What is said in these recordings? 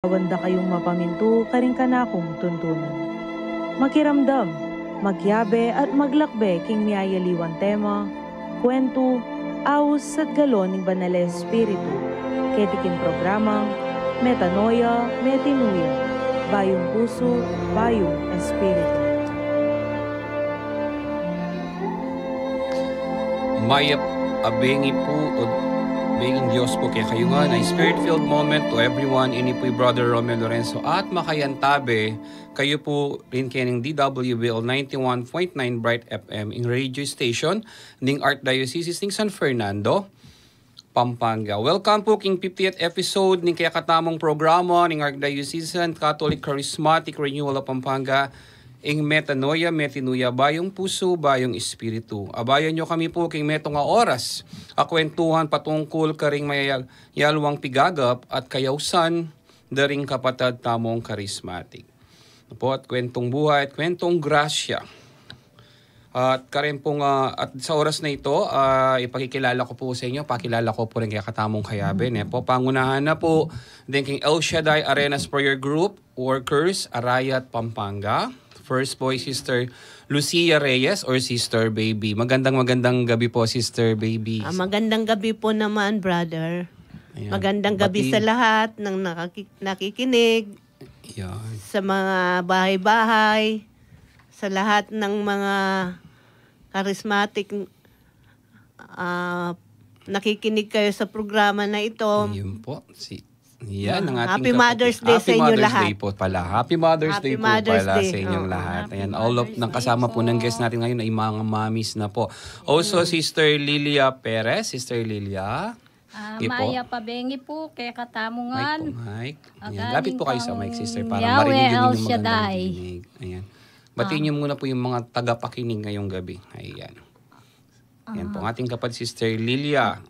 Wanda kayong mapaminto karing kanakong tuntunan. Makiramdam, magyabe at maglakbe king miyayaliwan tema, kwento, awos at galon ng Banal na Espiritu. Ketikin programang Metanoia, Metinuia, Bayong Puso, Bayong Espiritu. Mayap abengi po o benging Diyos po kaya kayo nga na spirit-filled moment to everyone. Ini po Brother Romeo Lorenzo at makayantabe kayo po rin kaning DWBL 91.9 Bright FM in radio station ning Archdiocese ng San Fernando, Pampanga. Welcome po king 50th episode ning kaya katamong programa ning Archdiocesan Catholic Charismatic Renewal of Pampanga ing Metanoia, Metinuia, Bayong Puso, Bayong Espiritu. Abayan nyo kami po king meto nga oras, akwentuhan patungkol karing mayayalwang pigagap at kayawsan daring kapatad tamong charismatic. Po at kwentong buhay at kwentong grasya. At karin pong at sa oras na ito, ipakikilala ko po sa inyo, pakilala ko po rin kaya katamong kayabe. Po, pangunahan na po din king El Shaddai Arenas Prayer Group, Workers, Arayat, Pampanga. First po, Sister Lucia Reyes or Sister Baby. Magandang gabi po, Sister Baby. Magandang gabi po naman, brother. Ayan. Magandang gabi sa lahat ng nakikinig. Ayan. Sa mga bahay-bahay, sa lahat ng mga charismatic nakikinig kayo sa programa na ito. Ayun po. Yan ang ating Happy Mother's Day sa inyo lahat. Happy Mother's Day po pala. Happy Mother's Day po pala sa inyong lahat. Ayan, all of ng kasama po ng guest natin ngayon ay mga mamis na po. Also, Sister Lilia Perez. Sister Lilia. Maya pabengi po kay katamungan. Mike. Ayan. Lapit po kayo sa mic, Sister, para marinig yun yung magandang dinig. Ayan. Batiin niyo muna po yung mga tagapakinig ngayong gabi. Ayan. Ayan po, ating kapatid Sister Lilia.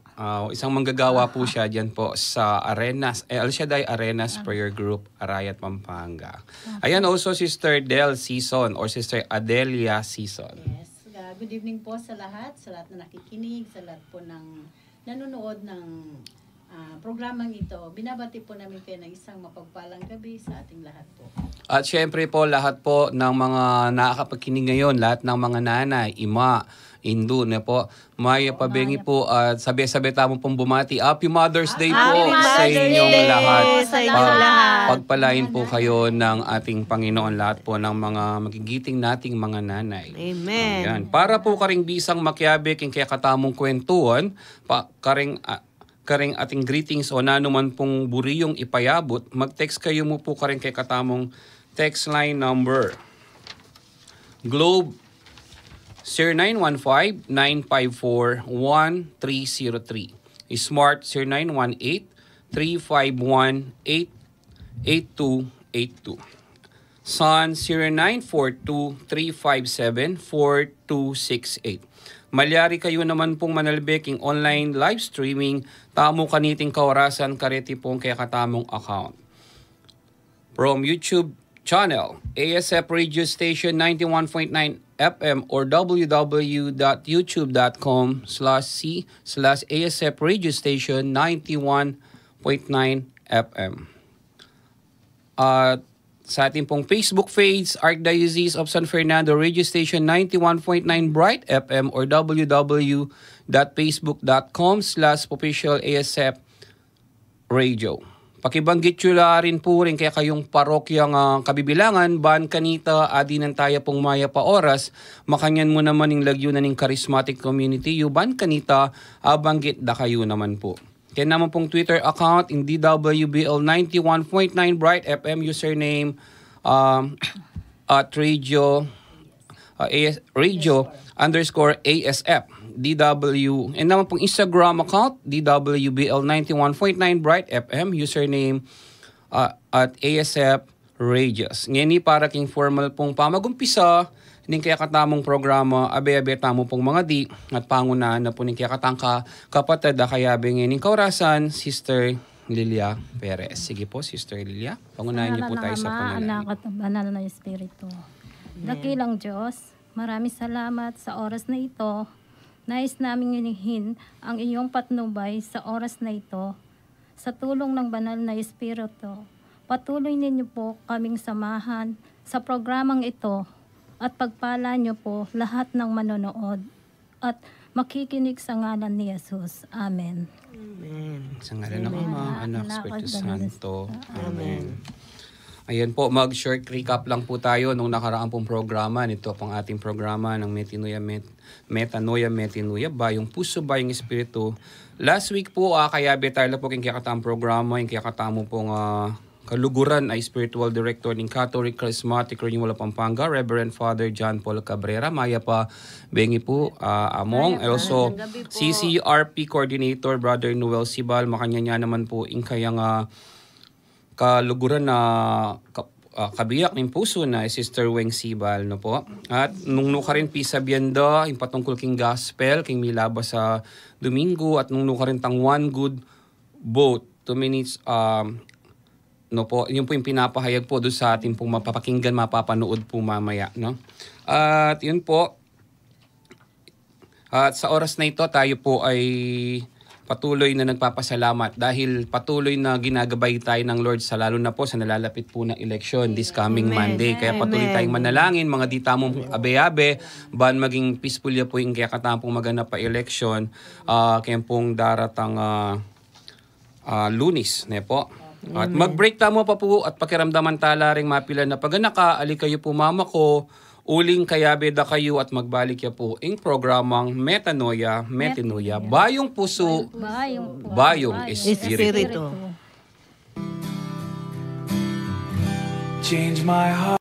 Isang manggagawa po siya dyan po sa Arenas, El Shaddai Arenas Prayer Group, Arayat, Pampanga. Ayan also Sister Del Season or Sister Adelia Season. Yes. Good evening po sa lahat na nakikinig, sa lahat po ng nanonood ng programang ito. Binabati po namin kayo ng isang mapagpalang gabi sa ating lahat po. At syempre po lahat po ng mga nakakapakinig ngayon, lahat ng mga nanay, ima, Indo na po. Maya pabengi po at sabi-sabi tamo pong bumati. Happy Mother's Day po sa inyong lahat. Pagpalain po kayo ng ating Panginoon lahat po ng mga magigiting nating mga nanay. Amen. Ayan. Para po karing bisang makiabe king kaya katamong kwentuhan, karing ating greetings o nanuman pong buriyong ipayabot, mag-text kayo mo po karing kay katamong text line number. Globe 0915-954-1303. Smart 0918-351-8282. Sun 0942-357-4268. Malyari kayo naman pong manalbeking online live streaming, tamo kaniting kaorasan kareti pong kaya katamong account. From YouTube channel, ASF Radio Station 91.9 FM or www.youtube.com/c/ASF Radio Station 91.9 FM. At sa ating pong Facebook page, Archdiocese of San Fernando Radio Station 91.9 Bright FM or www.facebook.com/official-ASF Radio. Pakibanggit nyo rin po rin kaya kayong parokyang Kabibilangan, Ban Kanita, Adinan tayo pong maya pa oras, makanyan mo naman yung lagyunan ng charismatic community, yung Ban Kanita, abanggit da kayo naman po. Kaya naman pong Twitter account, in DWBL 91.9 Bright FM, username at radio _ASF. DW, and naman pong Instagram account, DWBL 91.9 Bright FM, username at ASF Radius. Ngayon para king formal pong pamagumpisa, ning kaya katamong programa, abe-abe tamo pong mga di, at pangunahan na po ning kaya katangka kapatid na kaya ngayon ning kaurasan, Sister Lilia Perez. Sige po, Sister Lilia, pangunahan niyo po tayo sa panalangin. Anak at banal na Espiritu. Dakilang Diyos, maraming salamat sa oras na ito. Nais naming hinihin ang iyong patnubay sa oras na ito. Sa tulong ng banal na Espiritu, Patuloy ninyo po kaming samahan sa programang ito at pagpala niyo po lahat ng manonood at makikinig sa ngalan ni Jesus. Amen. Sa ngalan ng Ama, Anak, Espiritu Santo. Amen. Amen. Ayan po, mag-short recap lang po tayo nung nakaraang pong programa. Ito pong ating programa ng Metanoia, Metanoia ba? Yung puso ba, yung espiritu. Last week po, kayabe tayo po kung kayakatang programa, yung kayakatamo pong kaluguran ay spiritual director ng Catholic Charismatic Renewal of Pampanga, Reverend Father John Paul Cabrera. Maya pa, bengi po, among. Also, CCRP Coordinator, Brother Noel Sibal. Makanya naman po, yung kayang kaluguran na kabiyak ng puso na Sister Weng Sibal, no po. At nung nuka rin pisa bienda, yung patungkol king gospel, king milaba sa Domingo, at nung nuka rin tang one good boat, 2 minutes, no po, yun po yung pinapahayag po doon sa ating pong mapapakinggan, mapapanood po mamaya, no. At yun po, at sa oras na ito, tayo po ay patuloy na nagpapasalamat dahil patuloy na ginagabay tayo ng Lord sa lalo na po sa nalalapit po na election this coming Monday. Kaya patuloy tayong manalangin, mga di tamong abe-abe, ban maging peaceful ya po yung kaya katampong maganap pa election, kaya pong daratang Lunes, ne po. At mag-break tamo pa po at pakiramdaman tala ring mapila na pag naka, ali kayo po mama ko, uling kayabe da kayo at magbalik ya po ang programang Metanoia, Metanoia, bayong puso, bayong espiritu. Change my heart.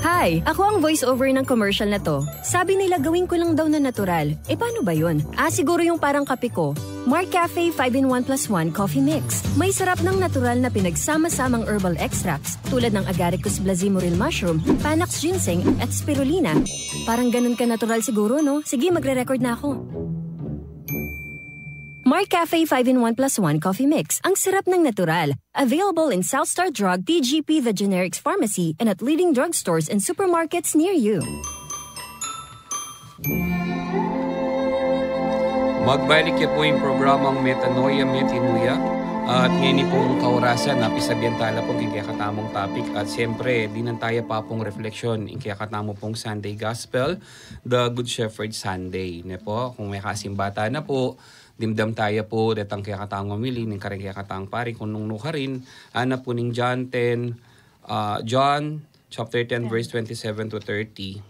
Hi! Ako ang voice-over ng commercial na to. Sabi nila gawin ko lang daw na natural. Eh paano ba yun? Siguro yung parang kape ko. Mark Cafe 5-in-1 plus 1 Coffee Mix. May sarap ng natural na pinagsama-samang herbal extracts tulad ng Agaricus blazimoril mushroom, Panax ginseng at spirulina. Parang ganun ka natural siguro, no? Sige, magre-record na ako. Mark Cafe 5-in-1 plus 1 Coffee Mix. Ang sarap ng natural. Available in Southstar Drug, TGP The Generics Pharmacy, and at leading drugstores and supermarkets near you. Magbalik ya po yung programang Metanoia, Metanoia. At ngayon pong kaurasan, napisabihan tala pong kikatamong topic. At siyempre, di nang tayo pa pong refleksyon, kikatamo pong Sunday Gospel, The Good Shepherd Sunday. Ne po, kung may kasimbata na po, dimdam tayo po, detang kikatang mamili, ng karang kikatang pari, kung nung nuka rin, ana po ng John 10, John chapter 10, verse 27 to 30.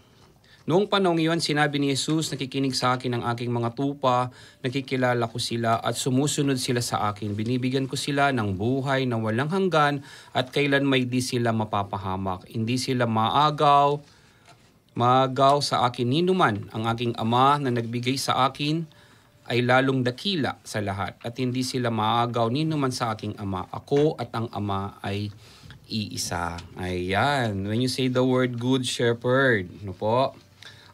Noong panahon iyon, sinabi ni Jesus, nakikinig sa akin ang aking mga tupa, nakikilala ko sila at sumusunod sila sa akin. Binibigyan ko sila ng buhay na walang hanggan at kailan may di sila mapapahamak. Hindi sila maagaw sa akin ninuman. Ang aking Ama na nagbigay sa akin ay lalong dakila sa lahat at hindi sila maagaw ninuman sa aking Ama. Ako at ang Ama ay iisa. Ayan. When you say the word good shepherd, ano po?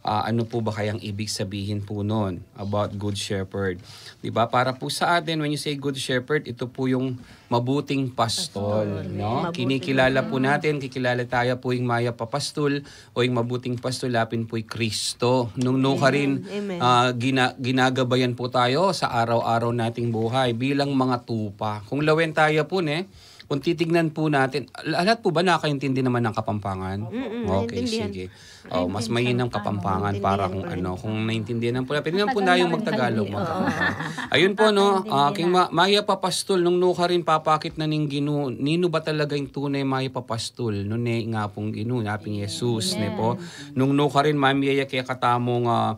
Ano po ba kayang ibig sabihin po nun about good shepherd? Diba? Para po sa atin, when you say good shepherd, ito po yung mabuting pastol. No? Kinikilala po natin, kikilala tayo po yung maya papastol o yung mabuting pastol, lapin po yung Kristo. Nung ka rin, ginagabayan po tayo sa araw-araw nating buhay bilang mga tupa. Kung lawen tayo po, kung titignan po natin, lahat po ba nakakaintindi naman ng Kapampangan? Okay, sige. Mas mainam Kapampangan para kung kung naintindihan po. Pwede naman po na yung magtagalog. Ayun po, aking maya papastol, nung ka rin papakit na ning Ginoo, nino ba talaga yung tunay maya papastol? Nung nga pong Ginoo, naping Jesus, po. Nung ka rin, mamiyaya kaya katamong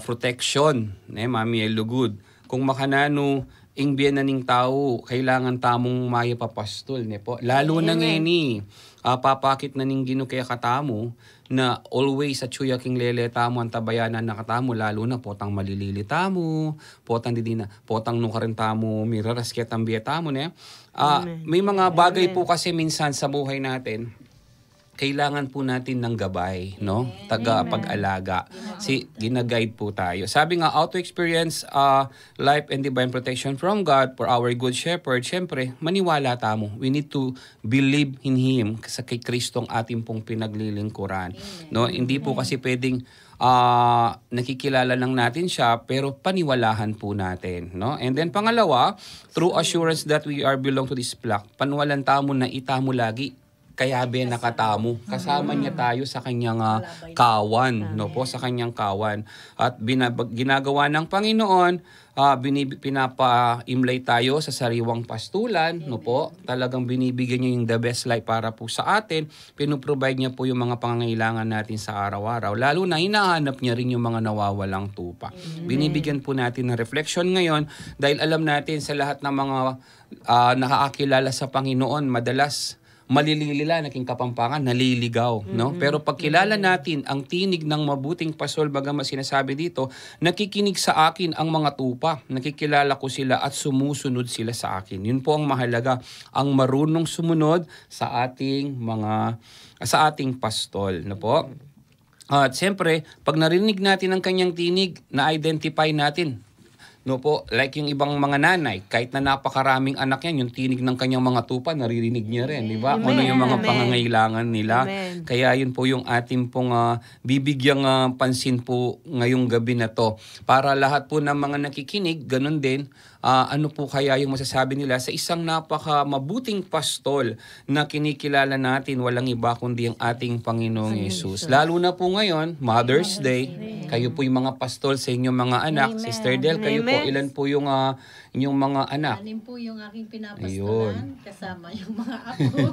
protection, mamiyay lugod. Kung makanano, ingbiyan na ning tao, kailangan tamong maya papastol. Po. Lalo na ngeni, papakit na ning Ginoo kaya katamo, na always at suya king lele tamo ang tabayanan na katamo, lalo na potang malilili tamo, potang didina, potang nung karin tamo, miraras kaya tambiya tamo. May mga bagay po kasi minsan sa buhay natin, kailangan po natin ng gabay, no? Taga-pag-alaga. Gina-guide po tayo. Sabi nga, how to experience life and divine protection from God for our good shepherd, syempre, maniwala tamo. We need to believe in Him sa kay Kristo ang ating pong pinaglilingkuran. No? Hindi po kasi pwedeng nakikilala lang natin siya, pero paniwalahan po natin. No? And then pangalawa, true assurance that we are belong to this flock. Panwalan tamo na itamo lagi. Kaya nakatamo. Kasama niya tayo sa kanyang kawan, sa kanyang kawan. At ginagawa ng Panginoon, pinapa-imlay tayo sa sariwang pastulan, Talagang binibigyan niya yung the best life para po sa atin. Pinuprovide niya po yung mga pangangailangan natin sa araw-araw. Lalo na hinahanap niya rin yung mga nawawalang tupa. Binibigyan po natin ng reflection ngayon dahil alam natin sa lahat ng mga nakakakilala sa Panginoon, madalas malilila naking Kapampangan, naliligaw, no? Pero pag kilala natin ang tinig ng mabuting pastol, bagamat sinasabi dito, nakikinig sa akin ang mga tupa, nakikilala ko sila at sumusunod sila sa akin. Yun po ang mahalaga, ang marunong sumunod sa ating pastol, no po? At siyempre, pag narinig natin ang kanyang tinig, na-identify natin, like yung ibang mga nanay, kahit na napakaraming anak yan, yung tinig ng kanyang mga tupa, naririnig niya rin, di ba? Ano yung mga pangangailangan nila. Amen. Kaya yun po yung ating pong bibigyang pansin po ngayong gabi na to. Para lahat po ng mga nakikinig, ganun din, ano po kaya yung masasabi nila sa isang napaka mabuting pastol na kinikilala natin, walang iba kundi ang ating Panginoong Yesus. Lalo na po ngayon, Mother's Day, kayo po yung mga pastol sa inyong mga anak. Amen. Sister Del, kayo po, ilan po yung inyong mga anak? 6 po yung aking pinapastolan, kasama yung mga apo.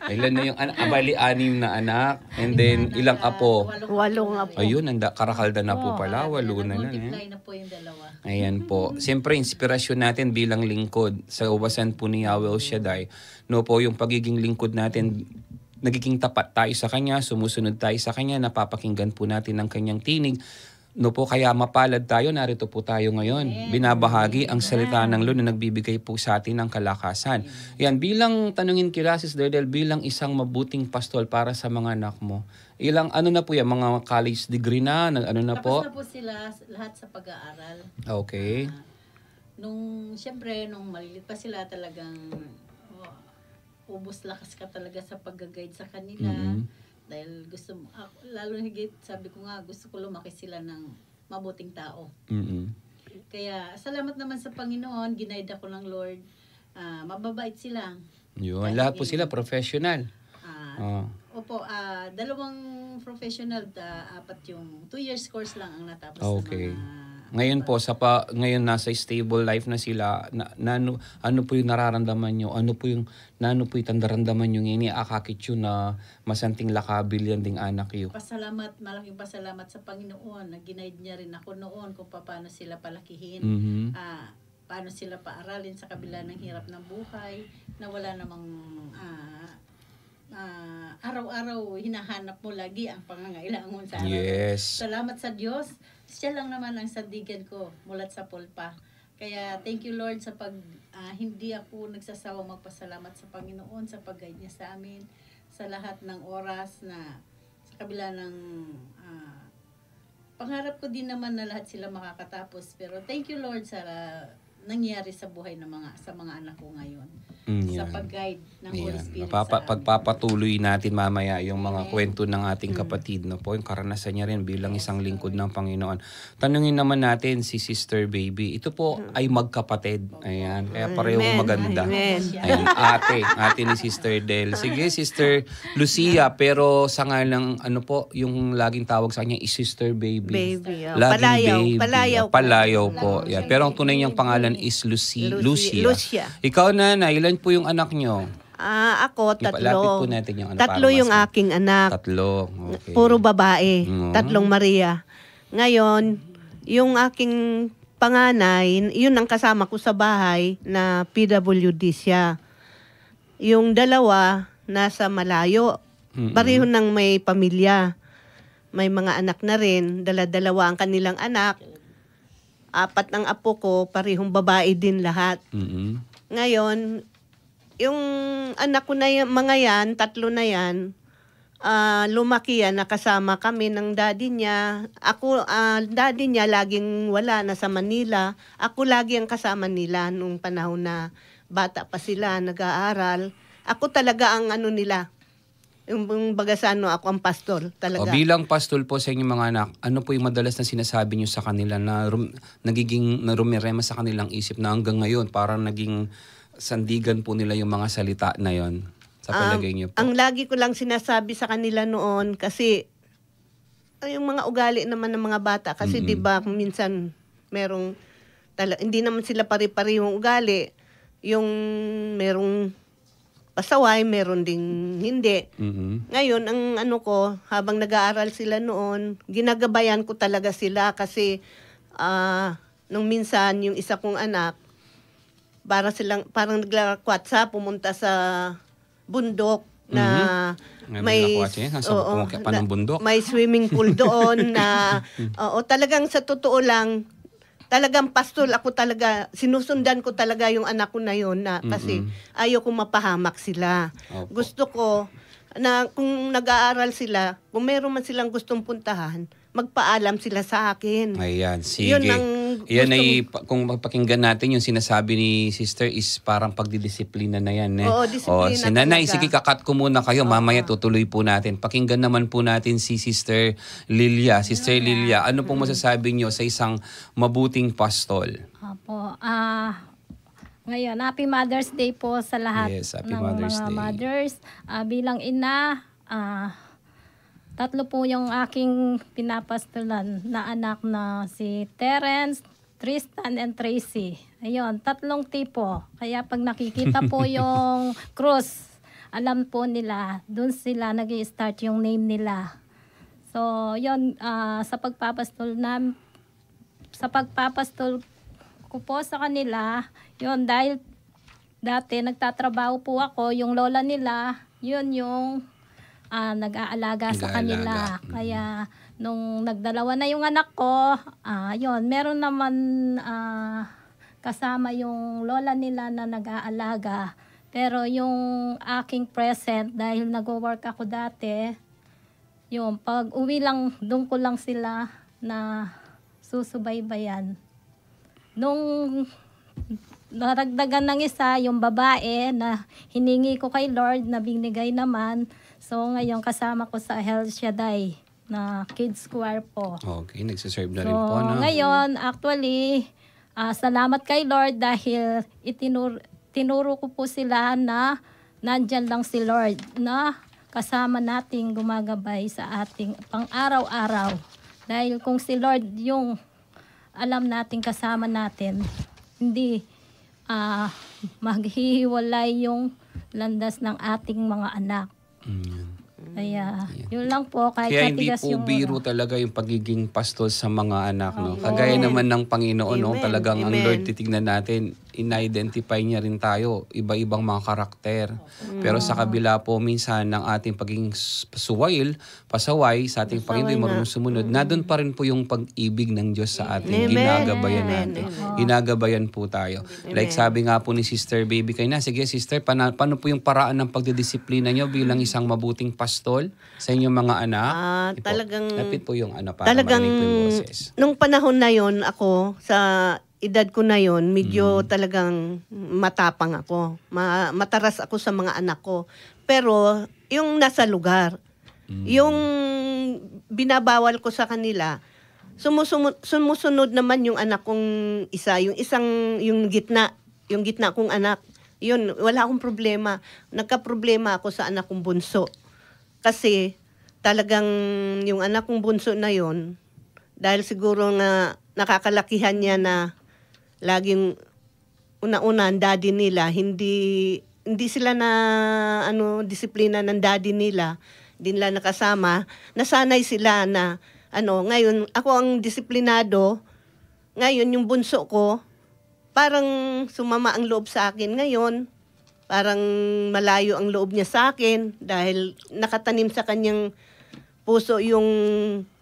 Ilan na yung anak? Abali, 6 na anak. And then, ilang apo? 8 apo. Ayun, karakalda na po pala. 8 na na. Multiply na po yung dalawa. Ayan po. Siyempre, inspirasyon natin bilang lingkod sa ubasan po ni Yahweh El Shaddai. Yung pagiging lingkod natin, nagiging tapat tayo sa Kanya, sumusunod tayo sa Kanya, napapakinggan po natin ang Kanyang tinig. Kaya mapalad tayo, narito po tayo ngayon. Binabahagi ang salita ng Lord na nagbibigay po sa atin ng kalakasan. Yan, bilang tanungin kila, Sis Derdel, bilang isang mabuting pastol para sa mga anak mo, ilang na po yan, mga college degree na, po? Tapos na po sila lahat sa pag-aaral. Okay. Siyempre, nung malilit pa sila talagang ubos lakas ka talaga sa pag-guide sa kanila. Dahil lalo higit, sabi ko nga, gusto ko lumaki sila ng mabuting tao. Kaya, salamat naman sa Panginoon, ginaid ako ng Lord. Mababait sila. Yun, lahat po sila professional. Opo, 2 professional, 4 yung 2 years course lang ang natapos Okay. ng mga Ngayon po, ngayon nasa stable life na sila, ano po yung nararamdaman nyo? Ano po yung tandaramdaman nyo ngayon? Akakit yun na masanting lakabil yan ding anak yun. Malaking pasalamat sa Panginoon na ginaid niya rin ako noon kung paano sila palakihin. Paano sila paaralin sa kabila ng hirap ng buhay, na wala namang araw-araw hinahanap mo lagi ang pangangailangan sa araw. Yes. Salamat sa Diyos. Siya lang naman ang sandigan ko mulat sa pulpa. Kaya thank you Lord sa hindi ako nagsasawang magpasalamat sa Panginoon sa pag-guide niya sa amin sa lahat ng oras na sa kabila ng pangarap ko din naman na lahat sila makakatapos. Pero thank you Lord sa nangyari sa buhay ng sa mga anak ko ngayon. Sa pag-guide ng Holy Spirit sa amin. Pagpapatuloy natin mamaya yung mga kwento ng ating kapatid, no po, yung karanasan niya rin bilang isang lingkod ng Panginoon. Tanungin naman natin si Sister Baby. Ito po ay magkapatid. Ayan, kaya pareho maganda. Ayan, ate ni Sister Del. Sige, Sister Lucia, pero sa ngalang yung laging tawag sa kanya is Sister Baby. Laging Palayaw po. Yeah. Pero ang tunay niyang pangalan is Lucia. Ikaw na, ilan po yung anak nyo? Ako, Lapit po 3. natin yung 3 yung aking anak. 3. Okay. Puro babae. 3 Maria. Ngayon, yung aking panganay, yun ang kasama ko sa bahay na PWD siya. Yung 2, nasa malayo. Pareho nang may pamilya. May mga anak na rin. Dala-dalawa ang kanilang anak. 4 ng apo ko, parehong babae din lahat. Ngayon, yung anak ko na mga yan, 3 na yan, lumaki yan, nakasama kami ng daddy niya. Ako, daddy niya laging wala, nasa Manila. Ako lagi ang kasama nila nung panahon na bata pa sila, nag-aaral. Ako talaga ang nila, yung bagasano, ako ang pastor talaga. Bilang pastor po sa inyong mga anak, ano po yung madalas na sinasabi nyo sa kanila na nagiging rumirema sa kanilang isip na hanggang ngayon parang naging sandigan po nila yung mga salita na yon sa palagay nyo po? Ang lagi ko lang sinasabi sa kanila noon kasi yung mga ugali naman ng mga bata kasi 'di ba minsan merong hindi naman sila pare-parehong ugali. Yung merong pasaway, meron ding hindi. Ngayon, ang habang nag-aaral sila noon, ginagabayan ko talaga sila kasi nung minsan, yung isa kong anak, parang naglakwatsa, pumunta sa bundok na may swimming pool doon na talagang sa totoo lang, talagang pastor ako talaga, sinusundan ko talaga yung anak ko na yun na kasi ayaw ko mapahamak sila. Gusto ko na kung nag-aaral sila, kung meron man silang gustong puntahan, magpaalam sila sa akin. Ayan, sige. Yan ay, kung mapakinggan natin yung sinasabi ni Sister is parang pagdidisiplina na yan. Oo, disiplina si Nanay, talaga. sige, kakat ko muna kayo. Mamaya tutuloy po natin. Pakinggan naman po natin si Sister Lilia. Sister Lilia, ano pong masasabi nyo sa isang mabuting pastol? Opo. Ngayon, Happy Mother's Day po sa lahat Happy ng Mother's mga Day. mothers. Bilang ina, 3 po yung aking pinapastolan na anak na si Terence, Tristan, and Tracy. Ayun, 3 tipo. Kaya pag nakikita po yung cross, alam po nila, dun sila nag-i-start yung name nila. So, yun, sa pagpapastol ko po sa kanila, yun, dahil dati nagtatrabaho po ako, yung lola nila, yun yung nag-aalaga sa kanila. Kaya nung nagdalawa na yung anak ko, yun, meron naman kasama yung lola nila na nag-aalaga. Pero yung aking present, dahil nag-work ako dati, yung pag uwi lang, doon ko lang sila na susubaybayan. Nung naragdagan ng isa, yung babae na hiningi ko kay Lord na binigay naman. So ngayon kasama ko sa El Shaddai na Kids Choir po. Okay, nagsiserve na So rin po. No? ngayon, actually, salamat kay Lord dahil tinuro ko po sila na nandyan lang si Lord na kasama nating gumagabay sa ating pang-araw-araw. Dahil kung si Lord yung alam natin kasama natin, hindi maghihiwalay yung landas ng ating mga anak. Kaya, yun lang po, kahit Kaya hindi matigas po yung biro talaga yung pagiging pastol sa mga anak. No? Kagaya naman ng Panginoon, no? Amen. Talagang ang Amen. Lord titignan natin, in-identify niya rin tayo, iba-ibang mga karakter. Pero sa kabila po, minsan ng ating pagiging pasaway sa ating Panginoon, yung marunong sumunod, nandun pa rin po yung pag-ibig ng Diyos sa ating Amen. ginagabayan Amen. natin. Ginagabayan po tayo. Like sabi nga po ni Sister Baby kayo na, sige Sister, paano po yung paraan ng pagdidisiplina nyo bilang isang mabuting pastol sa inyong mga anak? Ito, Talagang- lapit po yung para Talagang, marinig po yung boses. nung panahon na yon ako, sa edad ko na yon, medyo talagang matapang ako. Mataras ako sa mga anak ko. Pero, yung nasa lugar, yung binabawal ko sa kanila, sumusunod naman yung anak kong isa, yung gitna kong anak. Yun, wala akong problema. Nagka-problema ako sa anak kong bunso. Kasi talagang yung anak kong bunso na yon, dahil siguro nga nakakalakihan niya na laging una-una ang daddy nila, hindi sila na disiplina ng daddy nila, hindi nila nakasama, nasanay sila na ngayon ako ang disiplinado, ngayon yung bunso ko parang sumama ang loob sa akin ngayon. Parang malayo ang loob niya sa akin dahil nakatanim sa kanyang puso yung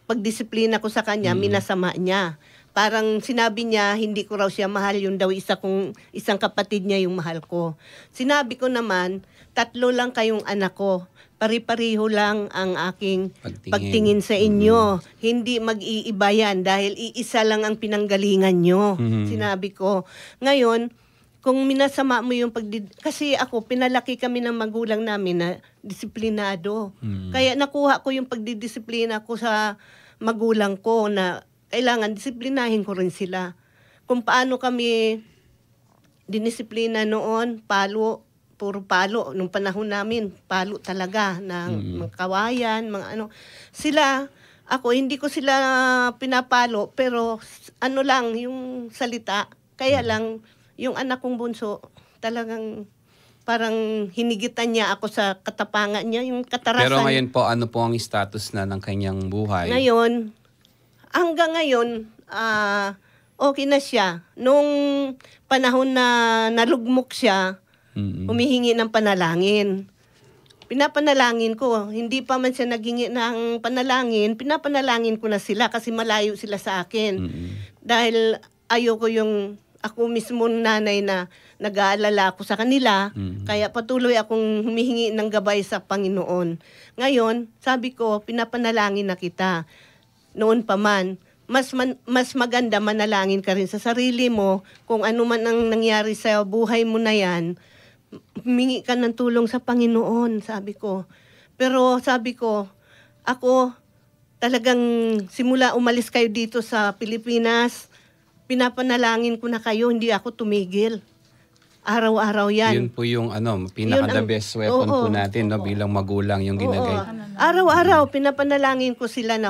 pagdisiplina ko sa kanya, minasama niya. Parang sinabi niya, hindi ko raw siya mahal, yun daw isang kapatid niya yung mahal ko. Sinabi ko naman, 3 lang kayong anak ko. Pari-pariho lang ang aking pagtingin sa inyo. Hindi mag-iiba yan dahil iisa lang ang pinanggalingan nyo. Sinabi ko. Ngayon, kung minasama mo yung kasi ako, pinalaki kami ng magulang namin na disiplinado. Kaya nakuha ko yung pagdidisiplina ko sa magulang ko na kailangan disiplinahin ko rin sila. Kung paano kami dinisiplina noon, puro palo. Nung panahon namin, palo talaga ng mga kawayan, mga ano. Sila, hindi ko sila pinapalo, pero lang, yung salita. Kaya lang, yung anak kong bunso, talagang parang hinigitan niya ako sa katapangan niya, yung katarasan. Pero ngayon po, ano po ang status na ng kanyang buhay? Ngayon, hanggang ngayon, okay na siya. Nung panahon na nalugmok siya, humihingi ng panalangin. Pinapanalangin ko. Hindi pa man siya naghingi ng panalangin, pinapanalangin ko na sila kasi malayo sila sa akin. Dahil ayoko yung ako mismo nanay na nag-aalala ako sa kanila, kaya patuloy akong humihingi ng gabay sa Panginoon. Ngayon, sabi ko, pinapanalangin na kita. Noon pa man, mas maganda manalangin ka rin sa sarili mo kung ano man ang nangyari sa buhay mo na yan, humingi ka ng tulong sa Panginoon, sabi ko. Pero sabi ko, ako talagang simula umalis kayo dito sa Pilipinas, pinapanalangin ko na kayo, hindi ako tumigil. Araw-araw yan. Yun po yung pinaka-the best weapon po natin bilang magulang yung ginagay. Araw-araw, pinapanalangin ko sila na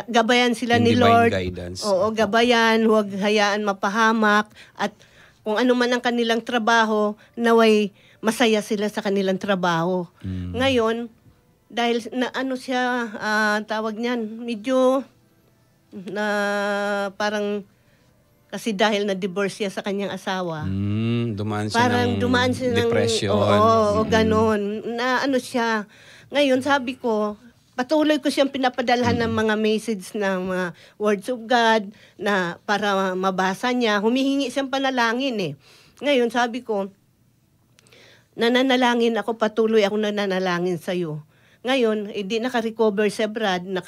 gabayan sila Yung ni divine Lord. guidance. Oo, gabayan, huwag hayaan mapahamak. At kung ano man ang kanilang trabaho, naway masaya sila sa kanilang trabaho. Ngayon, dahil tawag niyan, medyo na parang kasi dahil na-divorce siya sa kanyang asawa. Dumaan siya Parang ng dumaan siya ng depression. Oo, ganon. Na siya. Ngayon, sabi ko, patuloy ko siyang pinapadalhan ng mga message ng mga words of God na para mabasa niya. Humihingi siyang panalangin eh. Ngayon, sabi ko, nananalangin ako, patuloy ako nananalangin sa'yo. Ngayon, hindi naka-recover siya, Brad. Na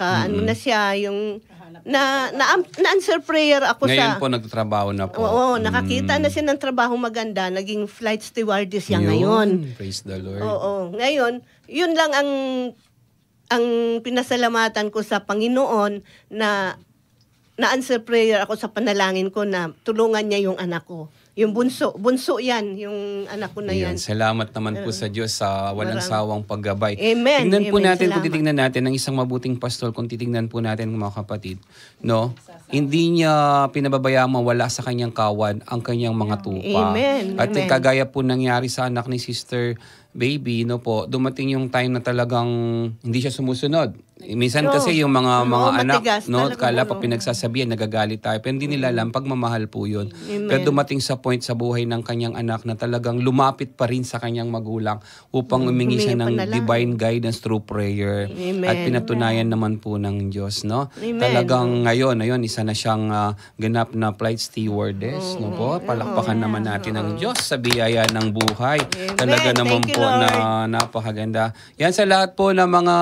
siya, yung na-answer prayer ako Ngayon po nagtatrabaho na po. Oo, nakakita na siya ng trabaho maganda. Naging flight stewardess siya ngayon. Praise the Lord. Oo, ngayon, yun lang ang pinasalamatan ko sa Panginoon na na-answer prayer ako sa panalangin ko na tulungan niya yung anak ko. Yung bunso yan, yung anak ko na yan. Salamat naman po sa Diyos sa walang sawang paggabay. Amen. Tingnan po Amen. natin, kung Salamat. titingnan natin ng isang mabuting pastol, kung titingnan po natin mga kapatid, no? Hindi niya pinababayaan mawala sa kanyang kawan ang kanyang mga tupa. Amen. At Amen. kagaya po nangyari sa anak ni Sister Baby, no po, dumating yung time na talagang hindi siya sumusunod. Minsan kasi yung mga anak, matigas, no, talagang kala pag pinagsasabihan, nagagalit tayo. Pero hindi nila alam, pagmamahal po yun. Amen. Pero dumating sa point sa buhay ng kanyang anak na talagang lumapit pa rin sa kanyang magulang upang humingi siya ng humingi panalangin. divine guidance through prayer. Amen. At pinatunayan naman po ng Diyos, no? Amen. Talagang ngayon, isa na siyang ganap na flight stewardess, no po? Palakpakan naman natin ang Diyos sa biyaya ng buhay. Talaga naman Thank you, po Lord. na napakaganda. Yan sa lahat po ng mga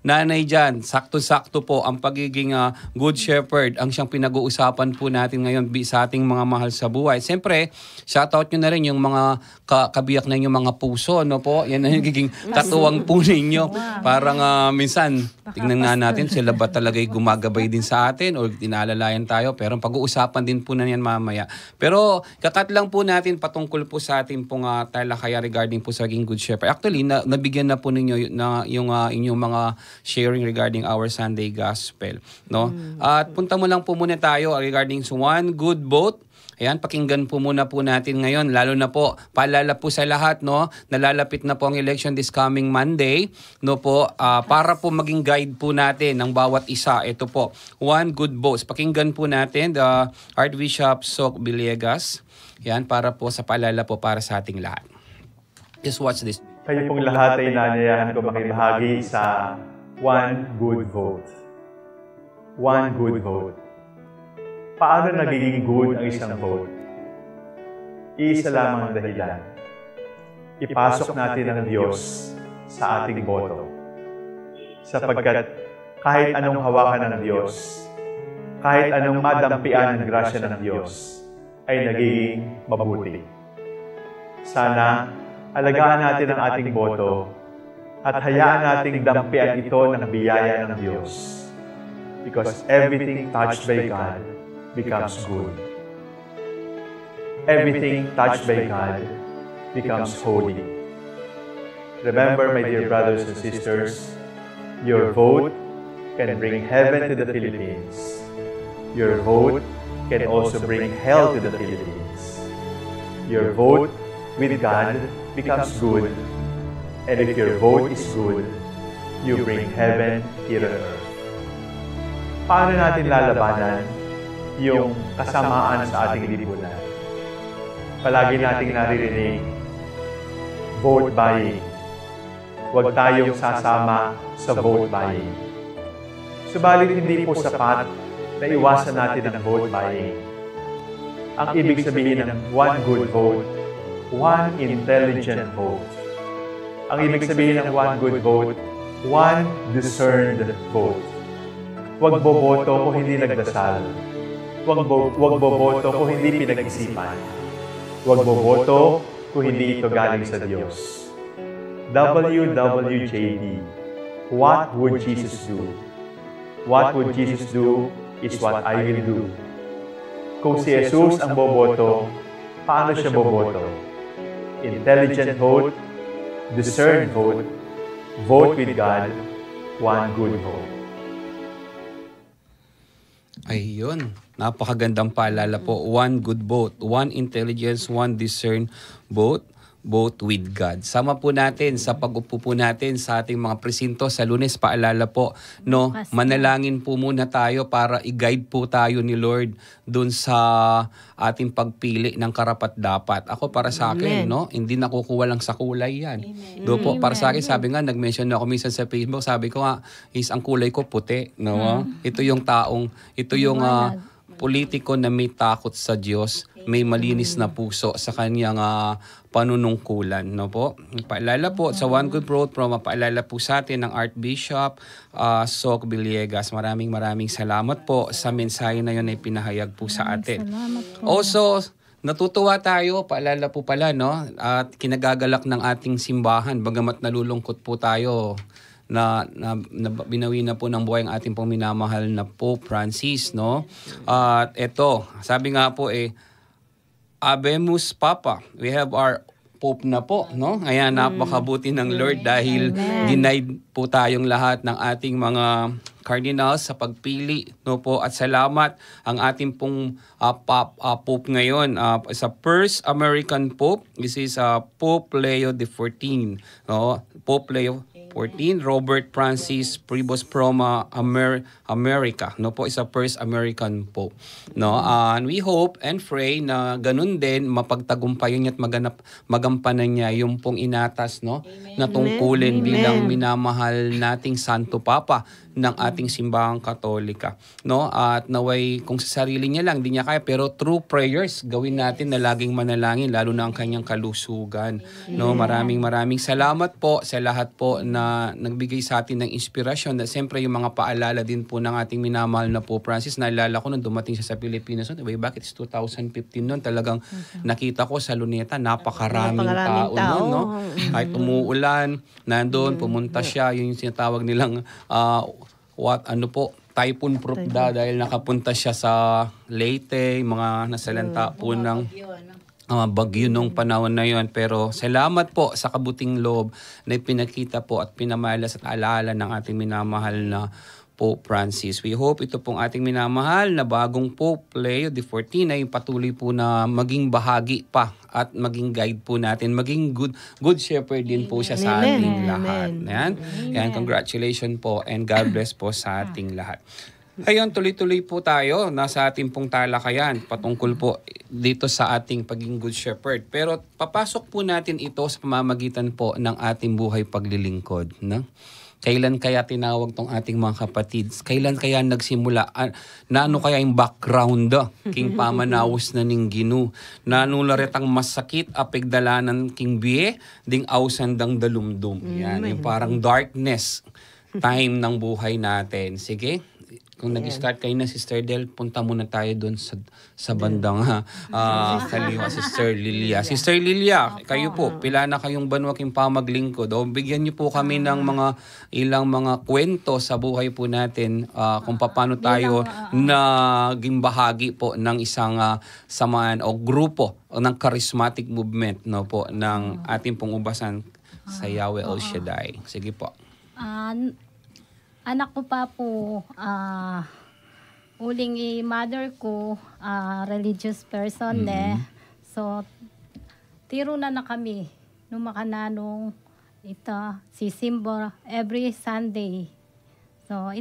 nanay dyan, sakto-sakto po ang pagiging good shepherd ang siyang pinag-uusapan po natin ngayon sa ating mga mahal sa buhay. Siyempre, shoutout nyo na rin yung mga kabiyak na yung mga puso, no po? Yan ang nagiging katuwang po ninyo. Parang minsan, tingnan nga natin, sila ba talaga'y gumagabay din sa atin o tinaalalayan tayo? Pero pag-uusapan din po na yan mamaya. Pero kakat lang po natin patungkol po sa ating pong talakaya regarding po sa aking good shepherd. Actually, nabigyan na po ninyo na yung inyong mga sharing regarding our Sunday Gospel, no? At punta mo lang po muna tayo regarding One Good Boat. Ayan, pakinggan po muna po natin ngayon, lalo na po, paalala po sa lahat, no? Nalalapit na po ang election this coming Monday, no po, para po maging guide po natin ng bawat isa. Ito po, One Good Boat. Pakinggan po natin, the Archbishop Sok Villegas. Yan, para po sa paalala po para sa ating lahat. Just watch this. Kayo pong lahat ay inaanyayahan ko makibahagi sa One Good Vote. One Good Vote. Paano nagiging good ang isang vote? Iisa lamang ang dahilan. Ipasok natin ang Diyos sa ating boto. Sapagkat kahit anong hawakan ng Diyos, kahit anong madampian ng grasya ng Diyos, ay nagiging mabuti. Sana alagaan natin ang ating boto at hayaan nating dampian ito ng biyaya ng Diyos. Because everything touched by God becomes good. Everything touched by God becomes holy. Remember, my dear brothers and sisters, your vote can bring heaven to the Philippines. Your vote can also bring hell to the Philippines. Your vote with God becomes good. And if your vote is good, you bring heaven here on earth. Paano natin lalabanan yung kasamaan sa ating lipunan? Palagi nating naririnig, vote buying. Huwag tayong sasama sa vote buying. Subalit hindi po sapat na iwasan natin ang vote buying. Ang ibig sabihin ng one good vote, one intelligent vote. Ang ibig sabihin ng one good vote, one discerned vote. Huwag boboto kung hindi nagdasal. Huwag boboto kung hindi pinag-isipan. Huwag boboto kung hindi ito galing sa Diyos. WWJD. What would Jesus do? What would Jesus do is what I will do. Kung si Jesus ang boboto, paano siya boboto? Intelligent vote, discerned vote, vote with God, one good vote. Ayun, napakagandang paalala po. One good vote, one intelligence, one discern vote with God. Sama po natin sa pag-upo po natin sa ating mga presinto sa Lunes. Paalala po, no, manalangin po muna tayo para i-guide po tayo ni Lord dun sa ating pagpili ng karapat-dapat. Ako para sa akin, no, hindi nakukuha lang sa kulay yan. Do po, para sa akin, sabi nga, nag-mention na ako minsan sa Facebook, sabi ko nga, ang kulay ko puti, no? Ito yung taong, ito yung politiko na may takot sa Diyos, may malinis na puso sa kanyang panunungkulan, no po? Paalala po sa One Good Vote, paalala po sa atin ng Archbishop Sok Villegas. Maraming salamat po sa mensahe na yun ay pinahayag po sa atin. Also, natutuwa tayo, paalala po pala, no? At kinagagalak ng ating simbahan, bagamat nalulungkot po tayo na binawi na po ng buhay ang ating pong minamahal na Pope Francis, no? At eto, sabi nga po Abemus Papa. We have our Pope na po, no? Ayan, napakabuti ng Lord dahil denied po tayong lahat ng ating mga cardinals sa pagpili, no po? At salamat ang ating pong Pope ngayon. Sa first American Pope, this is Pope Leo XIV, no? Pope Leo 14, Robert Francis Pribos Proma America, no po, isa first American Pope, no. And we hope and pray na ganun din mapagtagumpayan niya at magampanan niya yung pong inatas, no, na tungkulin bilang minamahal nating Santo Papa ng ating simbahang Katolika, no. At naway kung sa sarili niya lang di niya kaya, pero through prayers gawin natin na laging manalangin lalo na ang kanyang kalusugan, no. Maraming salamat po sa lahat po na nagbigay sa atin ng inspirasyon. Na siyempre yung mga paalala din po ng ating minamahal na Pope Francis. Naalala ko nung dumating siya sa Pilipinas noon, way back it's 2015 noon, talagang nakita ko sa Luneta napakaraming tao noon, no. Ay umuulan, nandoon pumunta siya, yung sinatawag nilang typhoon proof dahil nakapunta siya sa Leyte, mga nasalanta po ng bagyo nung panahon na yon. Pero salamat po sa kabuting loob na pinakita po at pinamalas at alaala ng ating minamahal na Pope Francis. We hope ito pong ating minamahal na bagong Pope Leo XIV ay patuloy po na maging bahagi pa at maging guide po natin, maging good shepherd din po siya sa ating lahat. Yan, congratulations po and God bless po sa ating lahat. Ayun, tuloy-tuloy po tayo. Nasa ating pong talakayan patungkol po dito sa ating pagiging good shepherd. Pero papasok po natin ito sa pamamagitan po ng ating buhay paglilingkod. No? Kailan kaya tinawag tong ating mga kapatid? Kailan kaya nagsimula? Na ano kaya yung background? King pamanawos na ning Ginu. Na nularet ang masakit, apigdalanan king biye, ding awsandang dalumdum. Yan, yung parang darkness time ng buhay natin. Sige? Kung nag-start kayo na, Sister Del, punta muna tayo doon sa bandang kaliwa, Sister Lilia. Sister Lilia, kayo po, pila na kayong banwaking pamaglingkod. O bigyan niyo po kami ng ilang mga kwento sa buhay po natin kung paano tayo naging bahagi po ng isang samaan o grupo ng charismatic movement, no po, ng ating pong ubasan sa Yahweh El Shaddai. Sige po. Anak ko pa po, uling mother ko, religious person So, tiro na kami nung makananong sisimba every Sunday. So,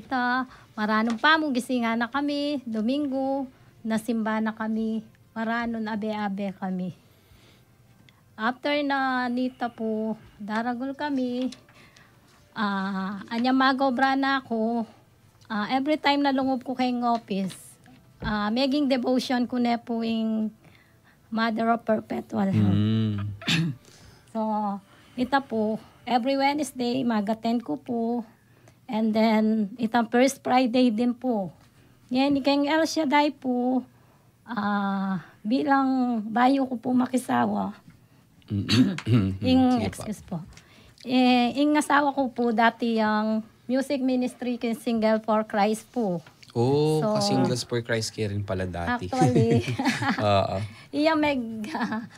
maranong pa mong gisinga na kami, Domingo, nasimba na kami, maranon abe-abe kami. After na nita po, daragol kami, anya magobra na ako, every time na lungob ko kayong office, maging devotion ko na po yung Mother of Perpetual Help. So, po, every Wednesday, mag-attend ko po. And then, first Friday din po. Yan, kayong El Shaddai po, bilang bayo ko po makisawa. Excuse po. Yung asawa ko po dati yung music ministry kin Single for Christ po. So, Singles for Christ kaya rin pala dati. Actually,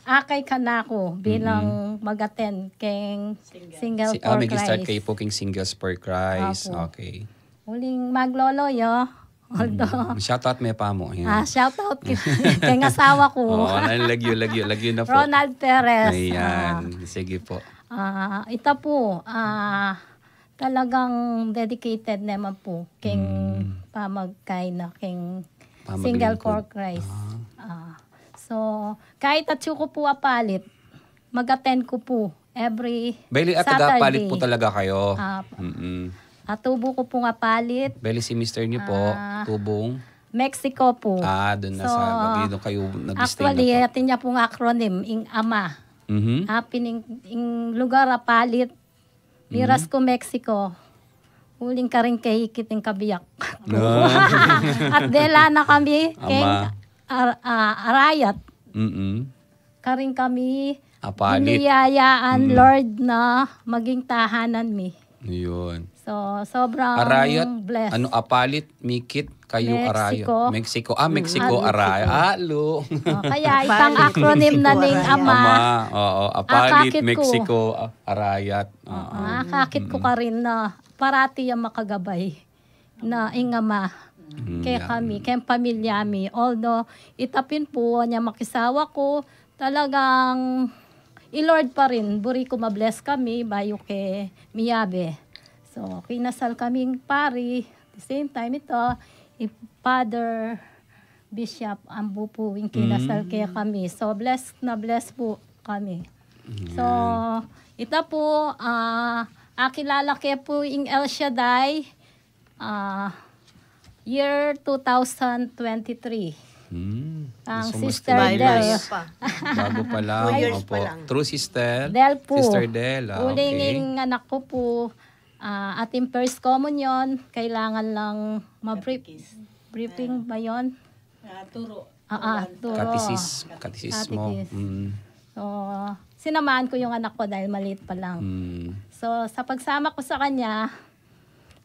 akay ka na ako bilang mag-attend keng Single for Christ. Mag-start kayo po king Singles for Christ. Okay. Uling maglolo yo. Although, shoutout may pa mo. Shoutout keng asawa ko. Lagyo na po. Ronald Perez. Ayan, sige po. Ito po, talagang dedicated naman po king pamagkay na king Single for Christ. So, kahit atyo ko po apalit, mag-attend ko po every Beli at Saturday. tagapalit po talaga kayo. Tubo ko po apalit. Beli si Mr. niyo po, tubong? Mexico po. Doon na sa Bagino kayo nag-stay actually, na po. atin niya pong acronym, ing AMA. Ing lugar apalit, miras ko Mexico, huling ka rin kay ikiting kabiyak. At dela na kami kay Arayat. Karing kami apalit. iniyayaan Lord na maging tahanan mi. Yun. So, sobrang Arayat, blessed. Apalit, Mikit, kayo Arayat. Mexico. Mexico. Mexico, Arayat. Kaya itang acronym na ning ama. Oo, Apalit, Akakit ko. Mexico, Arayat. Kakit ko ka rin na parati yung makagabay na ingama. Kaya kami, kaya pamilya mi. Although, itapin po niya makisawa ko, talagang i-Lord pa rin. Buri ko mabless kami, bayo kay Miyabe. So, kinasal kaming pari. At the same time ito, Father Bishop Ambu po yung kinasal kaya kami. So, blessed na blessed po kami. So, ito po, kilala kaya po yung El Shaddai, year 2023. Ang Sister Del. Bago pa lang. 2 years Opo. pa lang. True Sister. Del po. Sister Del. Uling Okay. yung anak ko po, ating first communion, kailangan lang briefing ba yun? Turo. Turo. Katisismo. Katikis. So, sinamaan ko yung anak ko dahil maliit pa lang. So, sa pagsama ko sa kanya,